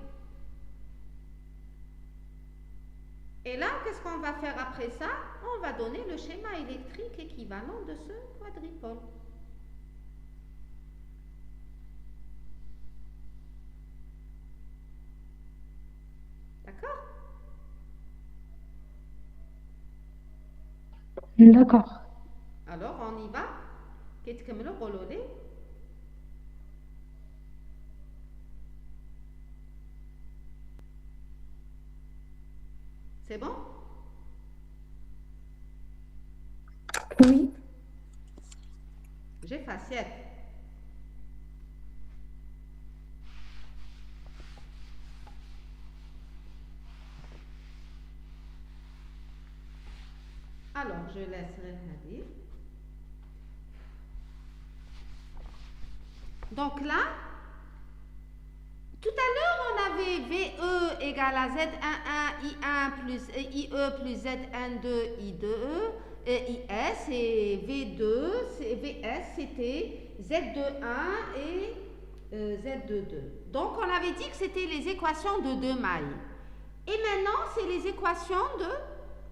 Et là, qu'est-ce qu'on va faire après ça? On va donner le schéma électrique équivalent de ce quadripôle. D'accord? D'accord. Alors, on y va. Qu'est-ce que le relais? C'est bon? Oui. J'ai faciette. Alors, je laisserai Nadir. Donc là, tout à l'heure, on avait VE égale à Z11 I1 plus IE plus Z12 I2E et IS et VS c'était Z21 et Z22. Donc on avait dit que c'était les équations de deux mailles. Et maintenant, c'est les équations de,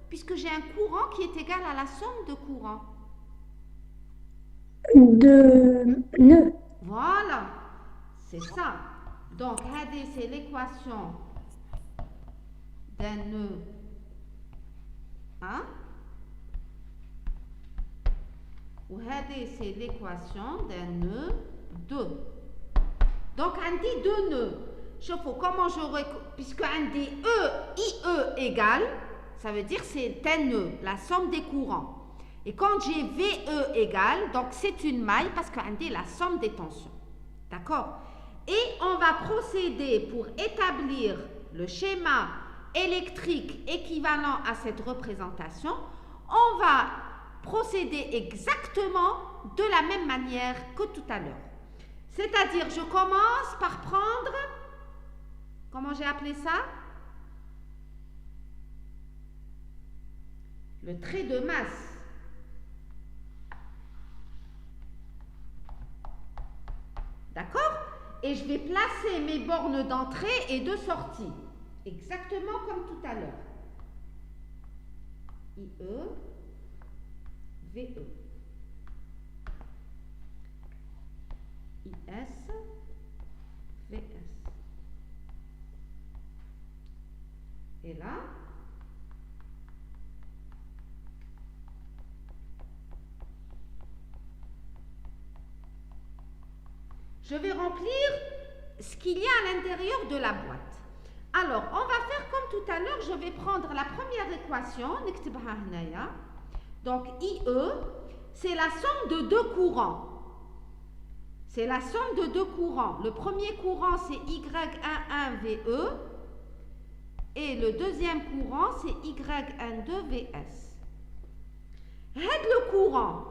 puisque j'ai un courant qui est égal à la somme de courants. De nœuds. Voilà, c'est ça. Donc, regardez, c'est l'équation d'un nœud 1. Ou regardez, c'est l'équation d'un nœud 2. Donc, on dit deux nœuds. Je faut comment j'aurais, puisque on dit IE égale, ça veut dire c'est un nœud, la somme des courants. Et quand j'ai VE égale, donc c'est une maille parce qu'on dit la somme des tensions. D'accord? Et on va procéder pour établir le schéma électrique équivalent à cette représentation. On va procéder exactement de la même manière que tout à l'heure. C'est-à-dire, je commence par prendre, comment j'ai appelé ça? Le trait de masse. D'accord? Et je vais placer mes bornes d'entrée et de sortie. Exactement comme tout à l'heure. IE, VE. IS, VS. Et là, je vais remplir ce qu'il y a à l'intérieur de la boîte. Alors, on va faire comme tout à l'heure, je vais prendre la première équation, donc IE, c'est la somme de deux courants. C'est la somme de deux courants. Le premier courant, c'est Y11VE, et le deuxième courant, c'est Y12VS. Aide le courant,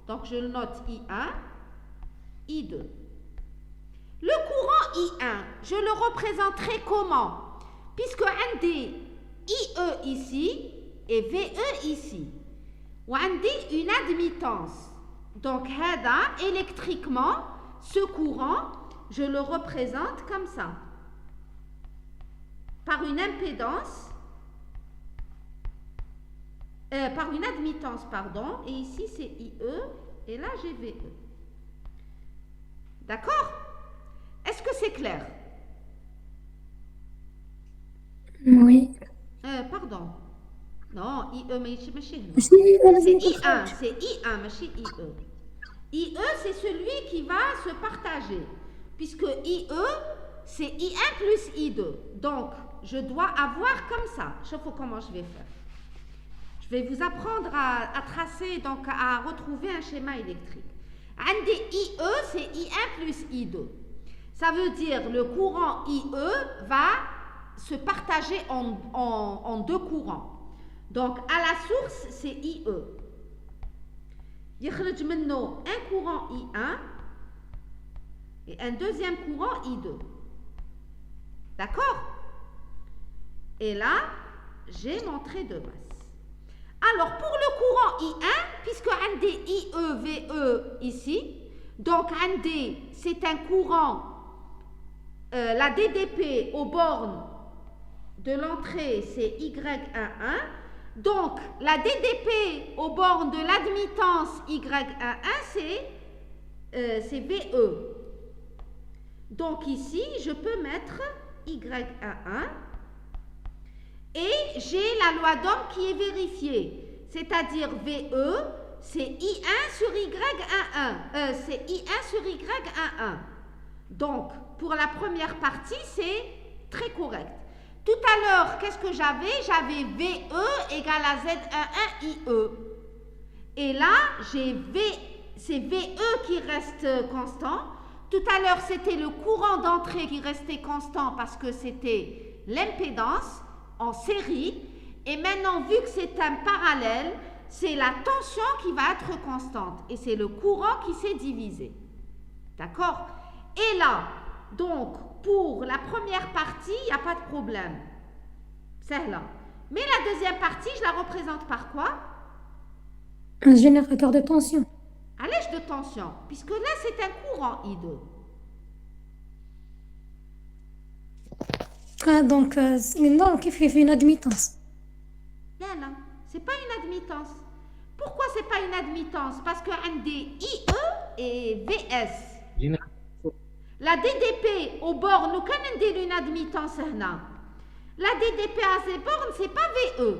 donc je le note I1, I2. Le courant I1, je le représenterai comment? Puisque on dit IE ici et VE ici. On dit une admittance. Donc, électriquement, ce courant, je le représente comme ça. Par une impédance, par une admittance, pardon. Et ici, c'est IE et là, j'ai VE. D'accord? Est-ce que c'est clair? Oui. Pardon. Non, IE, mais je ماشي أنا c'est زي I1, c'est I1, ماشي IE. IE, c'est celui qui va se partager. Puisque IE, c'est I1 plus I2. Donc, je dois avoir comme ça. Je sais pas comment je vais faire. Je vais vous apprendre à tracer, donc à retrouver un schéma électrique. Un des IE, c'est I1 plus I2. Ça veut dire le courant IE va se partager en deux courants. Donc, à la source, c'est IE. يخرج منه un courant I1 et un deuxième courant I2. D'accord? Et là, j'ai mon trait de masse. Alors, pour le courant I1, puisque un des IE, VE ici, donc un des, c'est un courant, la DDP aux bornes de l'entrée, c'est Y11. Donc, la DDP aux bornes de l'admittance Y11, c'est VE. Donc, ici, je peux mettre Y11. Et j'ai la loi d'Ohm qui est vérifiée. C'est-à-dire VE, c'est I1 sur Y11. C'est I1 sur Y11. Donc, pour la première partie, c'est très correct. Tout à l'heure, qu'est-ce que j'avais? J'avais VE égale à Z11 IE. Et là, c'est VE qui reste constant. Tout à l'heure, c'était le courant d'entrée qui restait constant parce que c'était l'impédance en série. Et maintenant, vu que c'est un parallèle, c'est la tension qui va être constante. Et c'est le courant qui s'est divisé. D'accord? Et là, donc, pour la première partie, il n'y a pas de problème. C'est là. Mais la deuxième partie, je la représente par quoi? un générateur de tension. À l'âge de tension, puisque là, c'est un courant I2. Ah, donc, maintenant, qu'est-ce qu'il fait une admittance? Là, là, c'est pas une admittance. Pourquoi c'est pas une admittance? Parce qu'un des IE et VS. La DDP au bord, nous connaissons une admittance là. La DDP à ces bornes, c'est pas VE.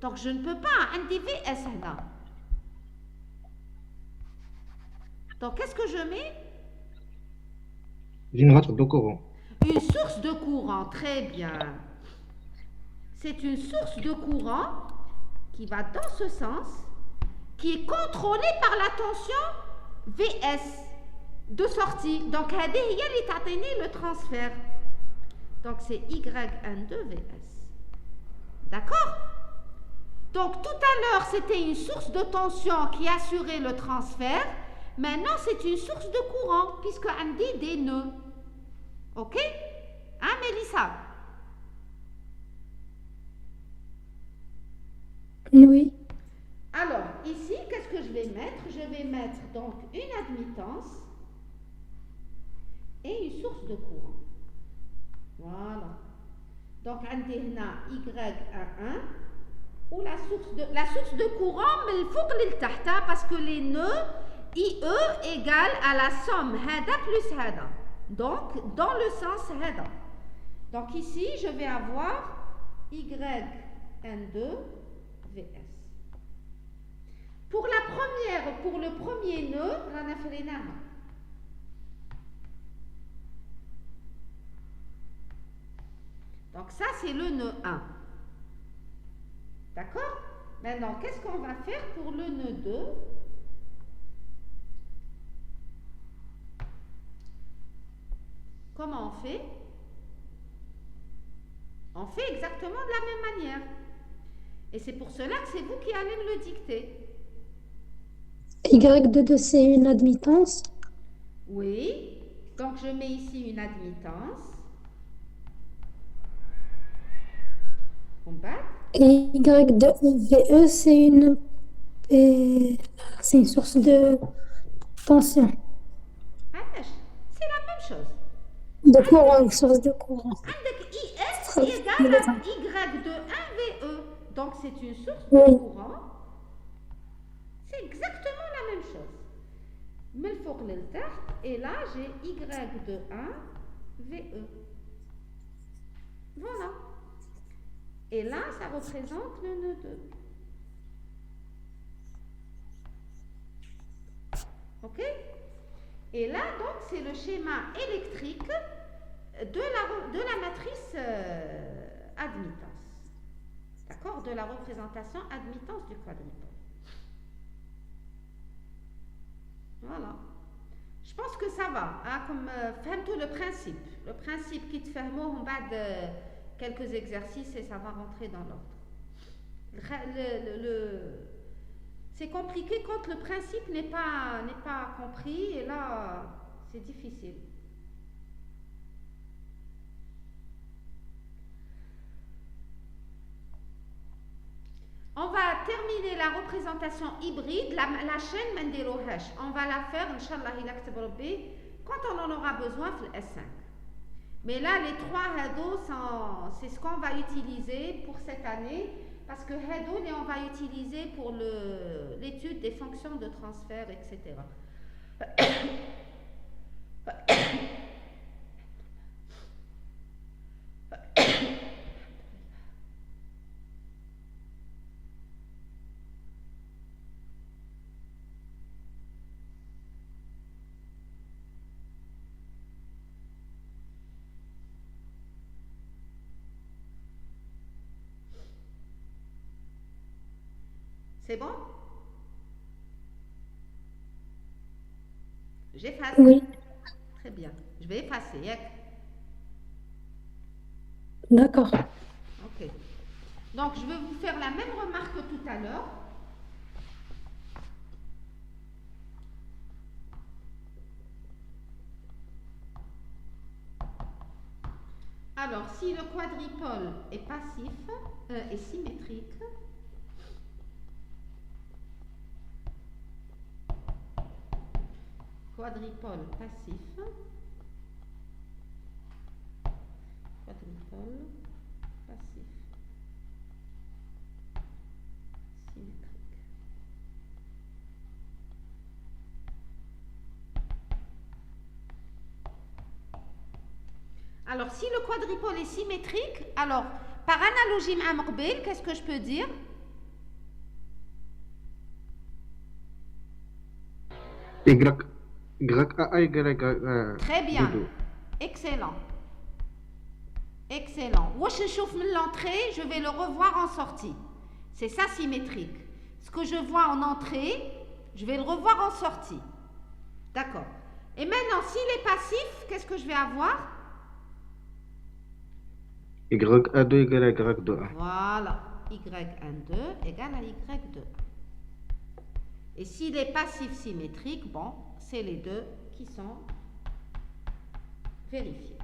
Donc je ne peux pas un des VS là. Donc qu'est-ce que je mets? Générateur de courant. Une source de courant, très bien. C'est une source de courant qui va dans ce sens, qui est contrôlée par la tension VS de sortie. Donc, هذه هي اللي تعطيني le transfert. Donc, c'est Y12 VS. D'accord? Donc, tout à l'heure, c'était une source de tension qui assurait le transfert. Maintenant, c'est une source de courant, puisque on dit des nœuds. Ok? Hein, Mélissa? Oui. Alors, ici, qu'est-ce que je vais mettre? Je vais mettre donc une admittance et une source de courant. Voilà. Donc, on a Y11 ou la source de courant, mais il faut que l'iltahta parce que les nœuds IE égale à la somme hada plus hada. Donc, dans le sens hada. Donc, ici, je vais avoir Y12 VS. Pour le premier nœud, on a fait les names. Donc ça, c'est le nœud 1. D'accord? Maintenant, qu'est-ce qu'on va faire pour le nœud 2? Comment on fait? On fait exactement de la même manière. Et c'est pour cela que c'est vous qui allez me le dicter. Y2, c'est une admittance. Oui. Donc, je mets ici une admittance. On bat. Et Y2 VE, c'est une source de tension. C'est la même chose. De courant, une source de courant. Avec IS égale à Y de 1 VE. Donc, c'est une source de Oui. courant. C'est exactement la même chose. Mais il faut que et là, j'ai Y de 1 VE. Voilà. Et là, ça représente le nœud 2. OK? Et là, donc, c'est le schéma électrique de la matrice admittance. D'accord? De la représentation admittance du quadrupole. Voilà. Je pense que ça va. Hein, comme tout le principe. Le principe qui te fait en bas de quelques exercices et ça va rentrer dans l'ordre. C'est compliqué quand le principe n'est pas compris et là, c'est difficile. On va terminer la représentation hybride, la chaîne Mendelohash. On va la faire, Inch'Allah, quand on en aura besoin, le S5. Mais là, les trois hados, c'est ce qu'on va utiliser pour cette année, parce que hado, on va utiliser pour l'étude des fonctions de transfert, etc. C'est bon? J'efface? Oui, Très bien. Je vais effacer. Yak. d'accord. Ok. Donc, je vais vous faire la même remarque que tout à l'heure. Alors, si le quadripole est passif, est symétrique, quadripole passif, quadripole passif, symétrique. Alors, si le quadripole est symétrique, alors, par analogie à Maqbil, qu'est-ce que je peux dire? Très bien. Excellent. Excellent. L'entrée, je vais le revoir en sortie. C'est ça symétrique. Ce que je vois en entrée, je vais le revoir en sortie. D'accord. Et maintenant, s'il est passif, qu'est-ce que je vais avoir? Y1,2 égale à Y2. Voilà. Y12 égale à Y2. Et s'il est passif symétrique, bon, c'est les deux qui sont vérifiés.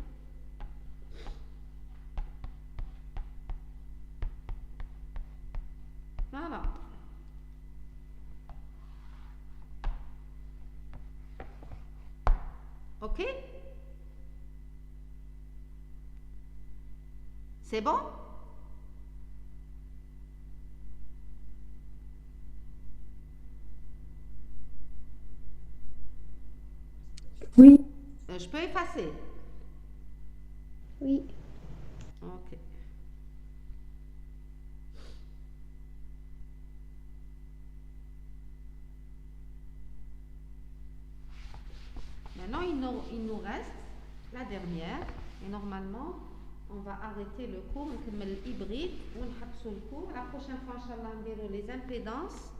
Voilà. OK? C'est bon? Oui, Je peux effacer. Oui. OK. Maintenant, il nous reste la dernière. Et normalement, on va arrêter le cours. On va l'hybride. On va le cours. La prochaine fois, Inch'Allah, on verra les impédances,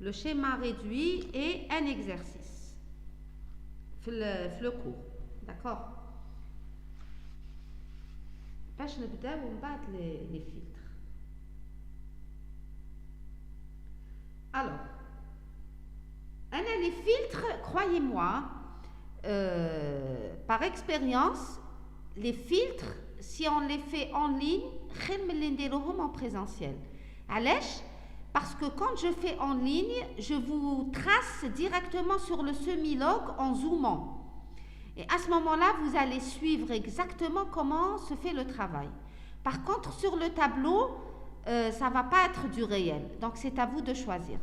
le schéma réduit et un exercice. Le cours. D'accord? باش نبداو ومن بعد les filtres. Alors, les filtres, croyez-moi, par expérience, les filtres, si on les fait en ligne, خير من اللي نديروهم en présentiel. علاش؟ Parce que quand je fais en ligne, je vous trace directement sur le semi-log en zoomant. Et à ce moment-là, vous allez suivre exactement comment se fait le travail. Par contre, sur le tableau, ça ne va pas être du réel. Donc, c'est à vous de choisir.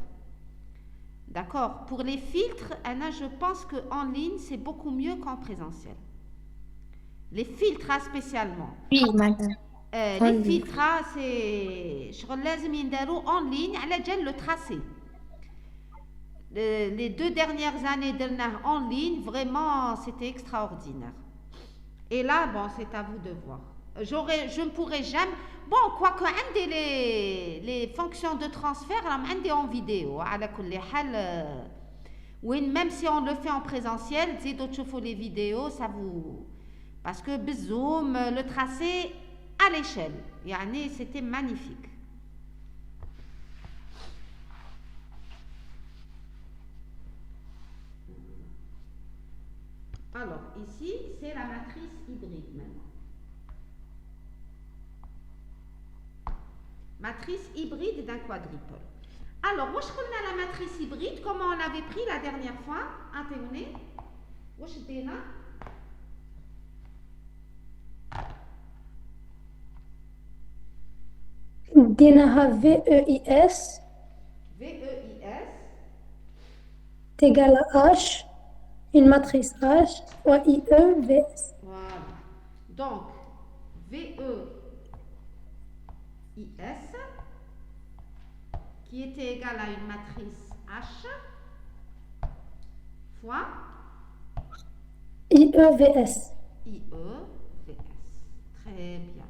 D'accord? Pour les filtres, Anna, je pense qu'en ligne, c'est beaucoup mieux qu'en présentiel. Les filtres, spécialement. Oui, madame. En Les ligne. filtres, c'est شغل لازم ينداروا en ligne على جال le tracé. Les 2 dernières années درناه en ligne, vraiment, c'était extraordinaire. Et là, bon, c'est à vous de voir. Je ne pourrai jamais. Bon, quoique, les fonctions de transfert, en vidéo. على كل حال, oui, même si on le fait en présentiel, il faut les vidéos, ça vous. Parce que Zoom, le tracé à l'échelle. Yani, c'était magnifique. Alors, ici, c'est la matrice hybride maintenant. Matrice hybride d'un quadruple. Alors, moi, je connais la matrice hybride, comment on l'avait pris la dernière fois. Attendez. Où je là? ديناها VEIS VEIS. est égal à H, une matrice H, fois IE, VS. Voilà. Donc, VEIS, qui était égal à une matrice H, fois IE, VS. IE, VS. Très bien.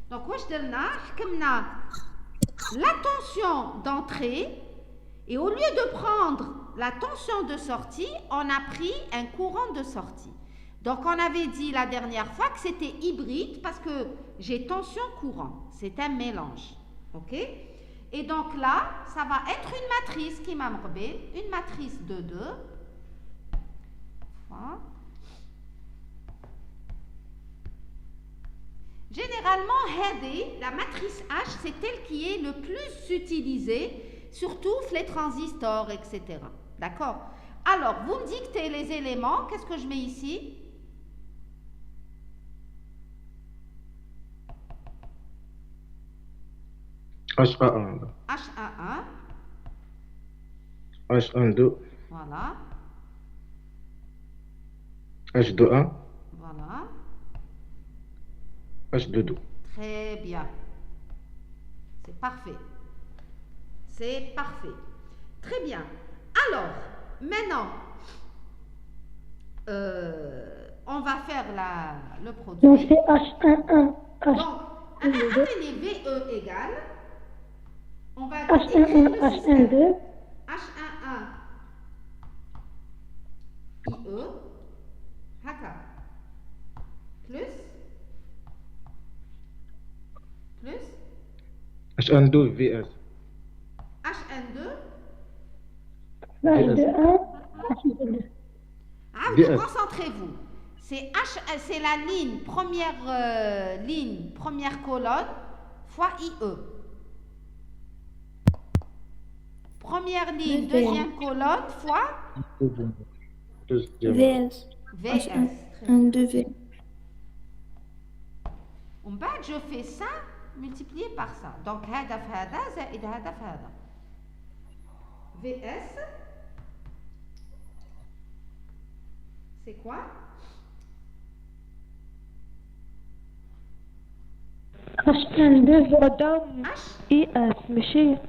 Donc, واش درنا حكمنا la tension d'entrée et au lieu de prendre la tension de sortie, on a pris un courant de sortie. Donc, on avait dit la dernière fois que c'était hybride parce que j'ai tension courant. C'est un mélange. OK? Et donc là, ça va être une matrice qui m'a marqué, une matrice de 2. Voilà. Généralement, la matrice H, c'est elle qui est le plus utilisée, surtout les transistors, etc. D'accord? Alors, vous me dictez les éléments. Qu'est-ce que je mets ici? HA1. HA1. H12. Voilà. H21. Voilà. H22. Très bien. C'est parfait. C'est parfait. Très bien. Alors, maintenant, on va faire le produit. Donc c'est H11, Donc, attendez, VE égale. On va H11, H12, H11 IE. Haka. Plus. H12 VS. HN2. H21, H22. Ah, VS. concentrez-vous. C'est la ligne, première colonne, fois IE. Première ligne, VS. deuxième colonne, fois Deuxième. VS. VS. Un, deux, V. En bas, je fais ça multiplié par ça. Donc, هذا في هذا زائد هذا في هذا. VS, c'est quoi? H12, مدام H, اي اس ماشي H.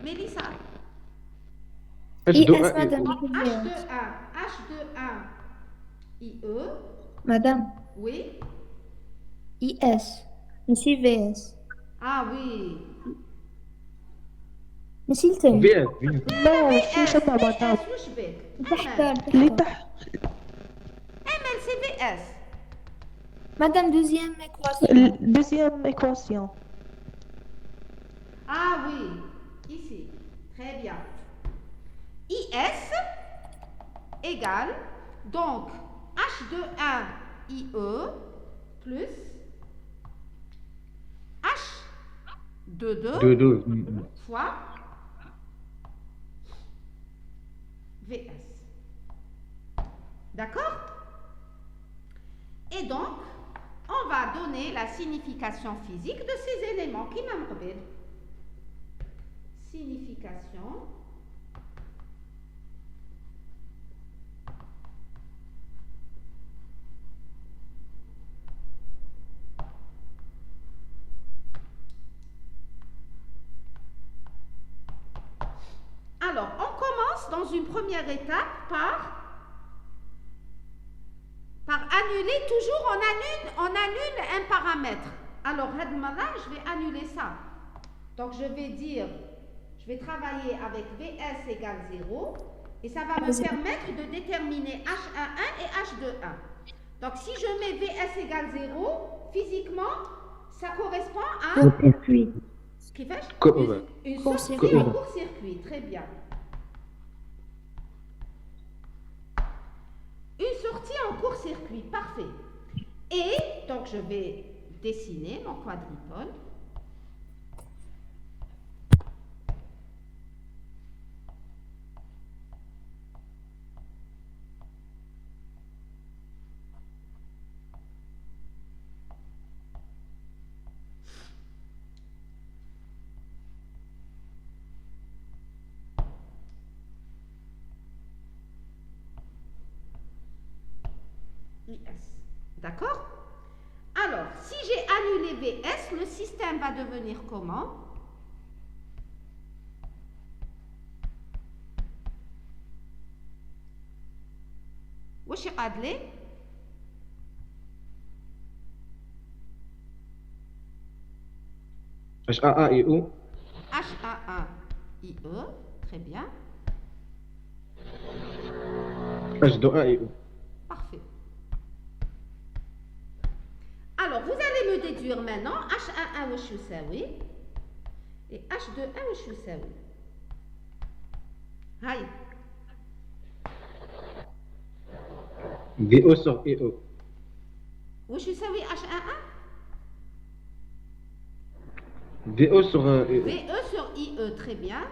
Mélissa. IS, madame. H21, H21, IE. Madame. Oui. IS. Ici VS. Ah oui. ماشي الثاني. VS. لا ماشي تما مدام VS, وش بك؟ تحت اللي تحت ML, c'est VS. Madame, deuxième équation. deuxième équation. Ah oui, ici. Très bien. IS égale, donc, H21 IE plus H22 22. fois VS. D'accord? Et donc, on va donner la signification physique de ces éléments qui m'amènent. Signification Alors, on commence dans une première étape par annuler, toujours on annule un paramètre. Alors, là, je vais annuler ça. Donc, je vais travailler avec VS égale 0 et ça va me permettre de déterminer H11 et H21. Donc, si je mets VS égale 0, physiquement, ça correspond à Un circuit. une sortie en court-circuit. Très bien. Une sortie en court-circuit, parfait. Et donc je vais dessiner mon quadripôle. IS. D'accord? Alors, si j'ai annulé VS, le système va devenir comment? واش يقعد لي؟ HAAIO. HAAIE, très bien. H2AIO. Parfait. Alors, vous allez me déduire maintenant H11 واش يساوي et H21 واش يساوي. هاي. VO sur EO. واش يساوي H11 VO sur EO. VE sur IE, très bien.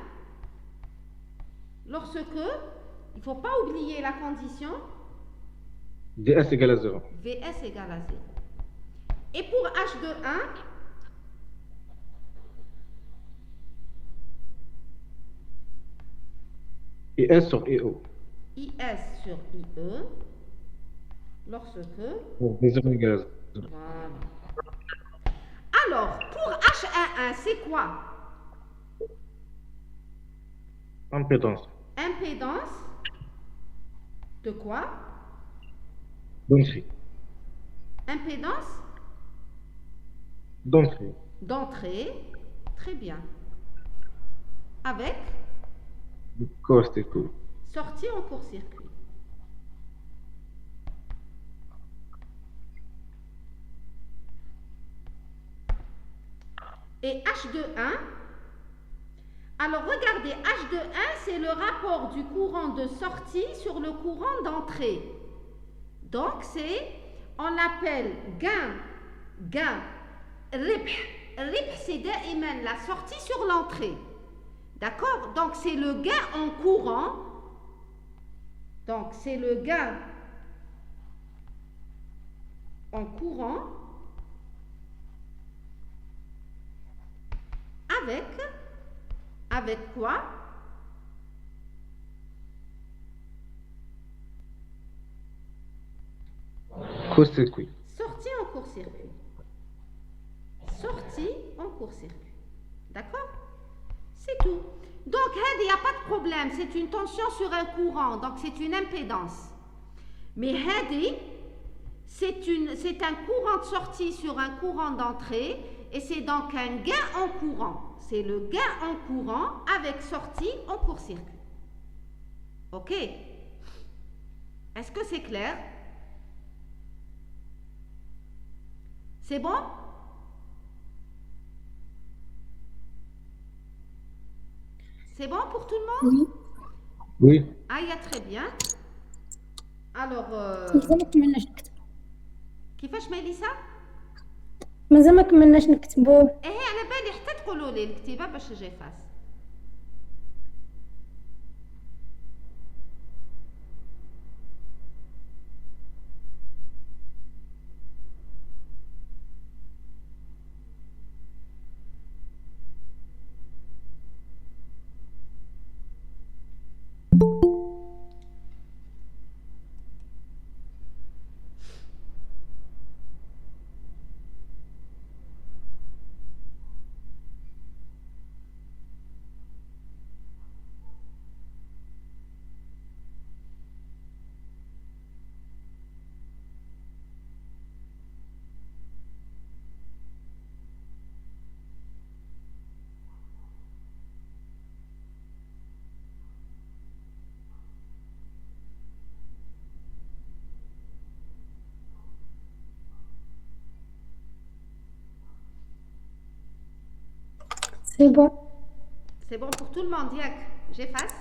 Lorsque, il ne faut pas oublier la condition VS égale à 0. VS égale à 0. Et pour H21, IS sur EO. IS sur IE, lorsque... V0 égale à 0. Voilà. Alors, pour H11, c'est quoi? Impédance. Impédance de quoi? D'entrée. Impédance D'entrée. d'entrée, très bien. Avec Court-circuit. sortie en court-circuit. Et H21, alors regardez, H21, c'est le rapport du courant de sortie sur le courant d'entrée. Donc, on l'appelle gain, ribh. Ribh, c'est da'iman, la sortie sur l'entrée. D'accord? Donc, c'est le gain en courant. Donc, c'est le gain en courant avec quoi? Court-circuit. Sortie en court-circuit. Sortie en court-circuit. D'accord? C'est tout. Donc, il n'y a pas de problème. C'est une tension sur un courant. Donc, c'est une impédance. Mais c'est un courant de sortie sur un courant d'entrée. Et c'est donc un gain en courant. C'est le gain en courant avec sortie en court-circuit. OK? Est-ce que c'est clair? C'est bon? C'est bon pour tout le monde? Oui. Ah, il y a très bien. Alors, مازال ما كملناش نكتبو. كيفاش ميليسا؟ مازال ما كملناش نكتبو. ايه على بالي حتى تقولوا لي الكتيبه باش جاي فاس. C'est bon. C'est bon pour tout le monde, Yak. J'efface.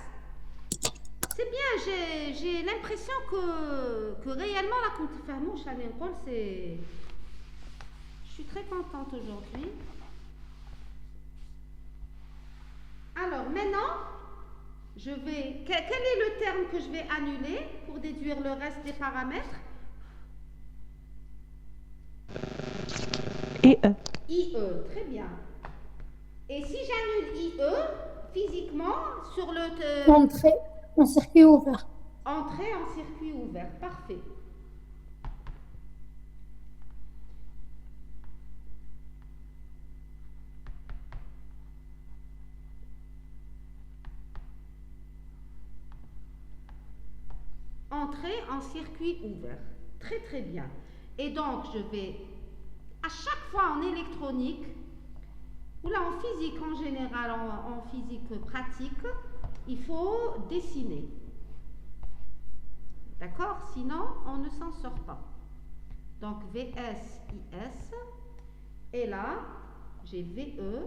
C'est bien, j'ai l'impression que réellement, là, quand tu fais mouche à l'école, c'est... Je suis très contente aujourd'hui. Alors, maintenant, je vais... Quel est le terme que je vais annuler pour déduire le reste des paramètres? IE. IE, très bien. Et si j'annule IE, physiquement, sur le... Entrée en circuit ouvert. Entrée en circuit ouvert, parfait. Entrée en circuit ouvert. Très très bien. Et donc, je vais, à chaque fois en électronique, ou là en physique en général, en physique pratique, il faut dessiner. D'accord? Sinon, on ne s'en sort pas. Donc, VS, IS. Et là, j'ai VE.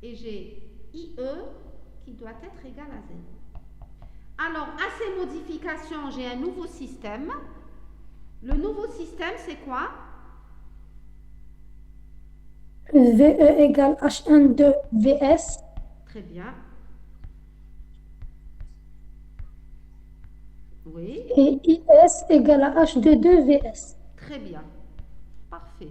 Et j'ai IE qui doit être égal à 0. Alors, à ces modifications, j'ai un nouveau système. Le nouveau système, c'est quoi? VE égale H1 de VS. Très bien. Oui, Et IS égale à H2 de VS. très bien. Parfait.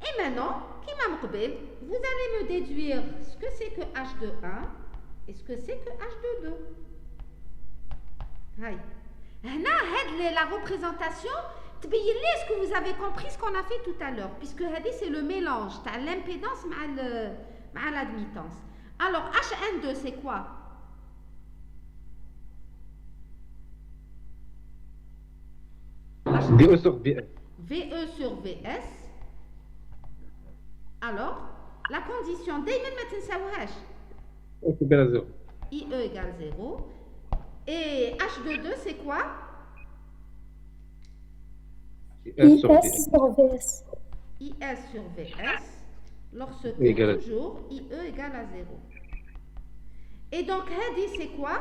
Et maintenant, Kimam Qbel, vous allez me déduire ce que c'est que H de 1 et ce que c'est que H de 2. Aïe. La représentation, ce que vous avez compris ce qu'on a fait tout à l'heure, puisque c'est le mélange, tu as l'impédance à l'admittance. Alors, H1,2, c'est quoi? DE sur VS. VE sur VS. Alors, la condition, دايما ما تنساوهاش. C'est égal à 0. IE égale 0. Et H de 2, c'est quoi? IS sur IS VS. sur VS. IS sur VS, lorsque Égal à- toujours IE égale à 0. Et donc, Hadi, c'est quoi?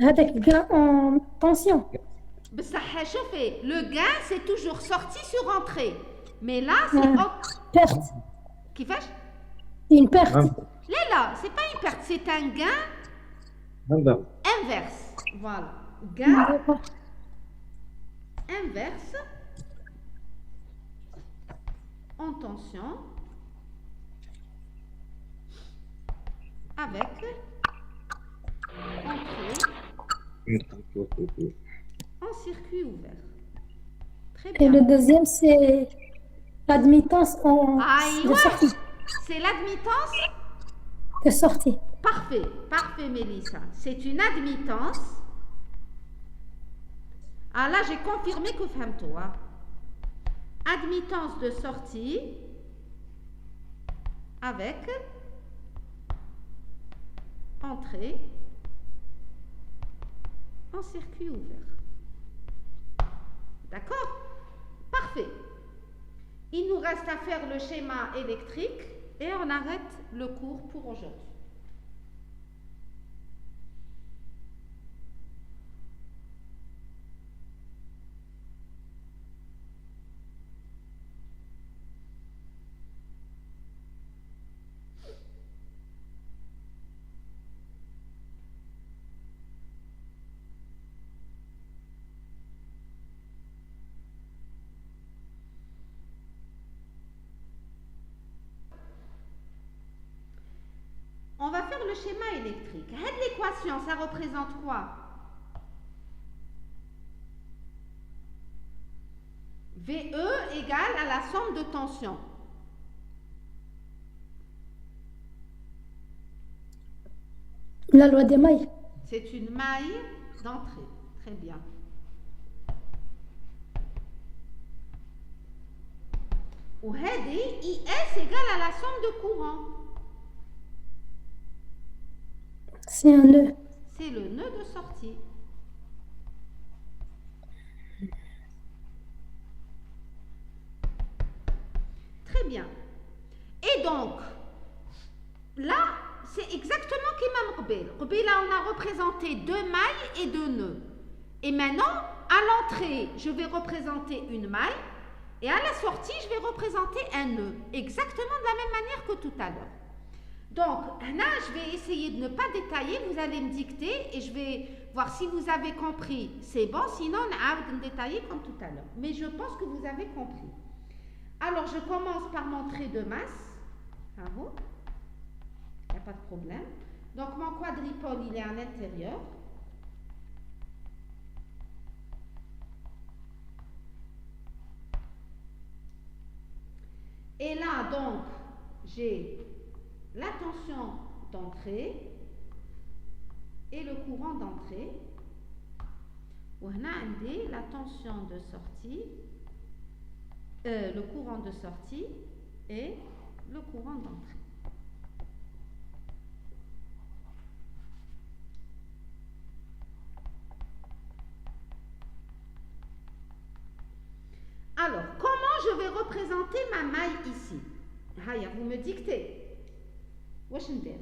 هذاك gain en tension. بصح شوفي, le gain, c'est toujours sorti sur entrée. Mais là, c'est... Perte. كيفاش؟ Une perte. Là, c'est pas une perte, c'est un gain inverse. Voilà. Gain inverse en tension avec entrée en circuit ouvert. Très Et bien. le deuxième, c'est l'admittance en de ouais, sortie. c'est l'admittance. De sortie. Parfait, parfait Mélissa. C'est une admittance. Ah là, j'ai confirmé que femme-toi. Admittance de sortie avec entrée en circuit ouvert. D'accord? Parfait. Il nous reste à faire le schéma électrique et on arrête le cours pour aujourd'hui. On va faire le schéma électrique. L'équation, ça représente quoi? VE égale à la somme de tension. La loi des mailles. C'est une maille d'entrée. Très bien. Ou IS égale à la somme de courant. C'est un nœud. C'est le nœud de sortie. bien. Et donc, là, c'est exactement comme Qbel. Là, on a représenté 2 mailles et 2 nœuds. Et maintenant, à l'entrée, je vais représenter une maille. Et à la sortie, je vais représenter un nœud. Exactement de la même manière que tout à l'heure. Donc, là, je vais essayer de ne pas détailler. Vous allez me dicter et je vais voir si vous avez compris. C'est bon, sinon, on a de détailler comme tout à l'heure. Mais je pense que vous avez compris. Alors, je commence par mon trait de masse. Bravo. Il n'y a pas de problème. Donc, mon quadripôle, il est à l'intérieur. Et là, donc, j'ai la tension d'entrée et le courant d'entrée. On a la tension de sortie, le courant de sortie et le courant d'entrée. Alors, comment je vais représenter ma maille ici? Haya, vous me dictez. Wesh ندير؟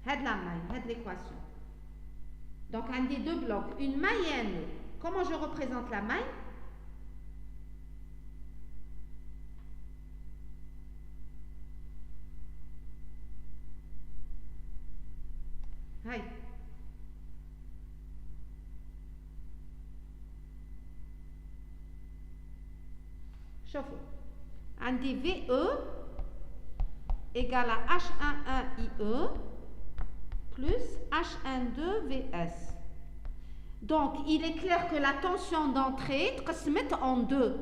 هاد la maille, هاد l'équation. Donc, un des 2 blocs, une maille et un nœud. Comment je représente la maille? Haya. شوفوا عندي VE égale à H11IE plus H12VS. Donc, il est clair que la tension d'entrée se met en 2.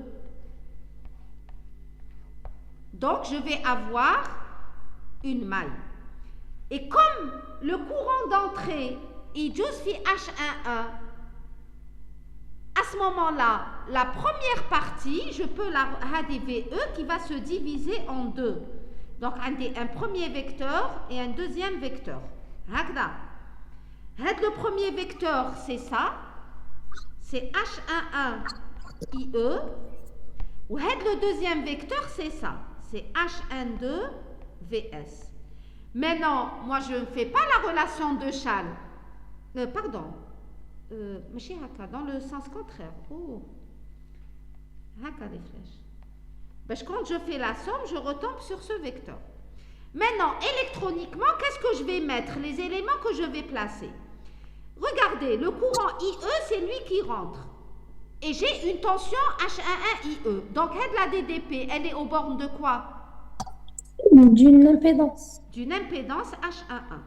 Donc, je vais avoir une maille. Et comme le courant d'entrée est juste H11, à ce moment-là, la première partie, je peux la VE qui va se diviser en 2. Donc, un premier vecteur et un deuxième vecteur. Le premier vecteur, c'est ça. C'est H11IE. Ou le deuxième vecteur, c'est ça. C'est H12VS. Maintenant, moi, je ne fais pas la relation de Schall. Pardon. Dans le sens contraire. Oh. Les flèches. Parce que quand je fais la somme, je retombe sur ce vecteur. Maintenant, électroniquement, qu'est-ce que je vais mettre? Les éléments que je vais placer. Regardez, le courant IE, c'est lui qui rentre. Et j'ai une tension H11IE. Donc, la DDP, elle est aux bornes de quoi? D'une impédance. D'une impédance H11.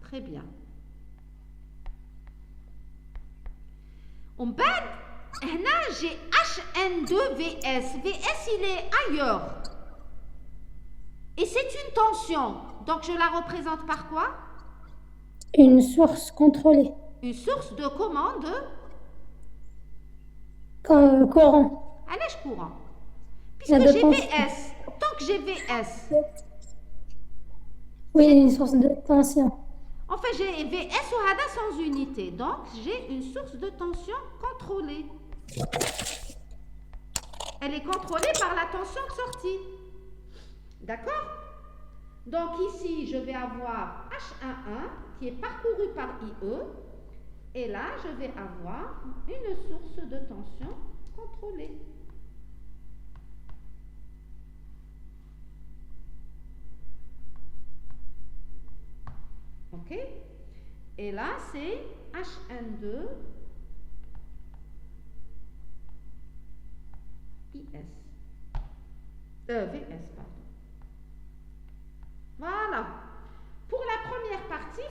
Très bien. Là, j'ai HN2VS. VS, il est ailleurs. Et c'est une tension. Donc, je la représente par quoi? Une source contrôlée. Une source de commande? Courant. Allez, courant. Puisque j'ai VS. Tant que j'ai VS. Oui, une source de tension. En fait, j'ai VS ou HADA sans unité. Donc, j'ai une source de tension contrôlée. Elle est contrôlée par la tension de sortie. D'accord? Donc, ici, je vais avoir H11 qui est parcouru par IE. Et là, je vais avoir une source de tension contrôlée. OK? Et là, c'est HN2 VS, pardon. Voilà. Pour la première partie,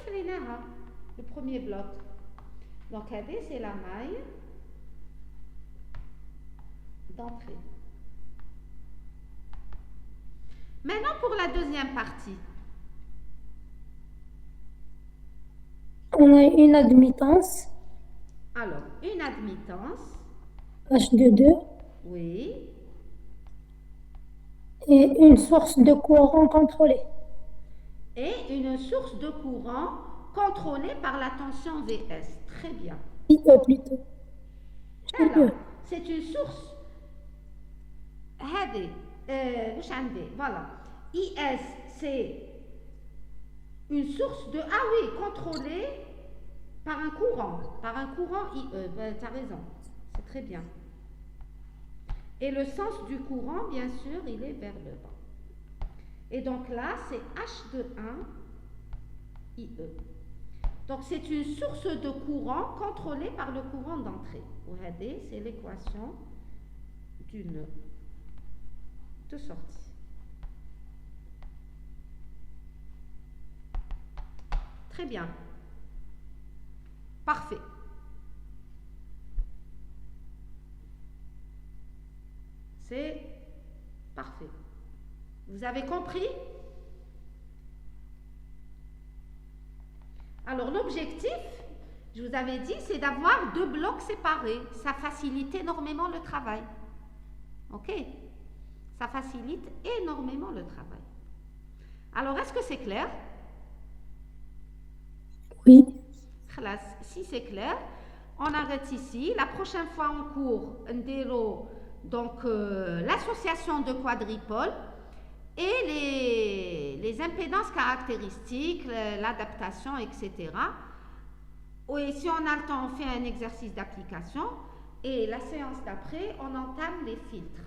le premier bloc. Donc, regardez, c'est la maille d'entrée. Maintenant, pour la deuxième partie. On a une admittance. Alors, une admittance. H22. Oui. Et une source de courant contrôlée. Et une source de courant contrôlée par la tension VS. Très bien. IE plutôt. Alors, c'est une source هذه واش عندي voilà IS c'est une source de ah oui contrôlée par un courant IE tu as raison c'est très bien et le sens du courant bien sûr il est vers le bas et donc là c'est H de 1 IE donc c'est une source de courant contrôlée par le courant d'entrée وهذه c'est l'équation du nœud de sortie. Très bien. Parfait. C'est parfait. Vous avez compris? Alors l'objectif, je vous avais dit, c'est d'avoir 2 blocs séparés. Ça facilite énormément le travail. Ok? Ça facilite énormément le travail. Alors, est-ce que c'est clair? Oui. Si c'est clair, on arrête ici. La prochaine fois en cours, donc l'association de quadripoles et les impédances caractéristiques, l'adaptation, etc. Et si on a le temps, on fait un exercice d'application. Et la séance d'après, on entame les filtres.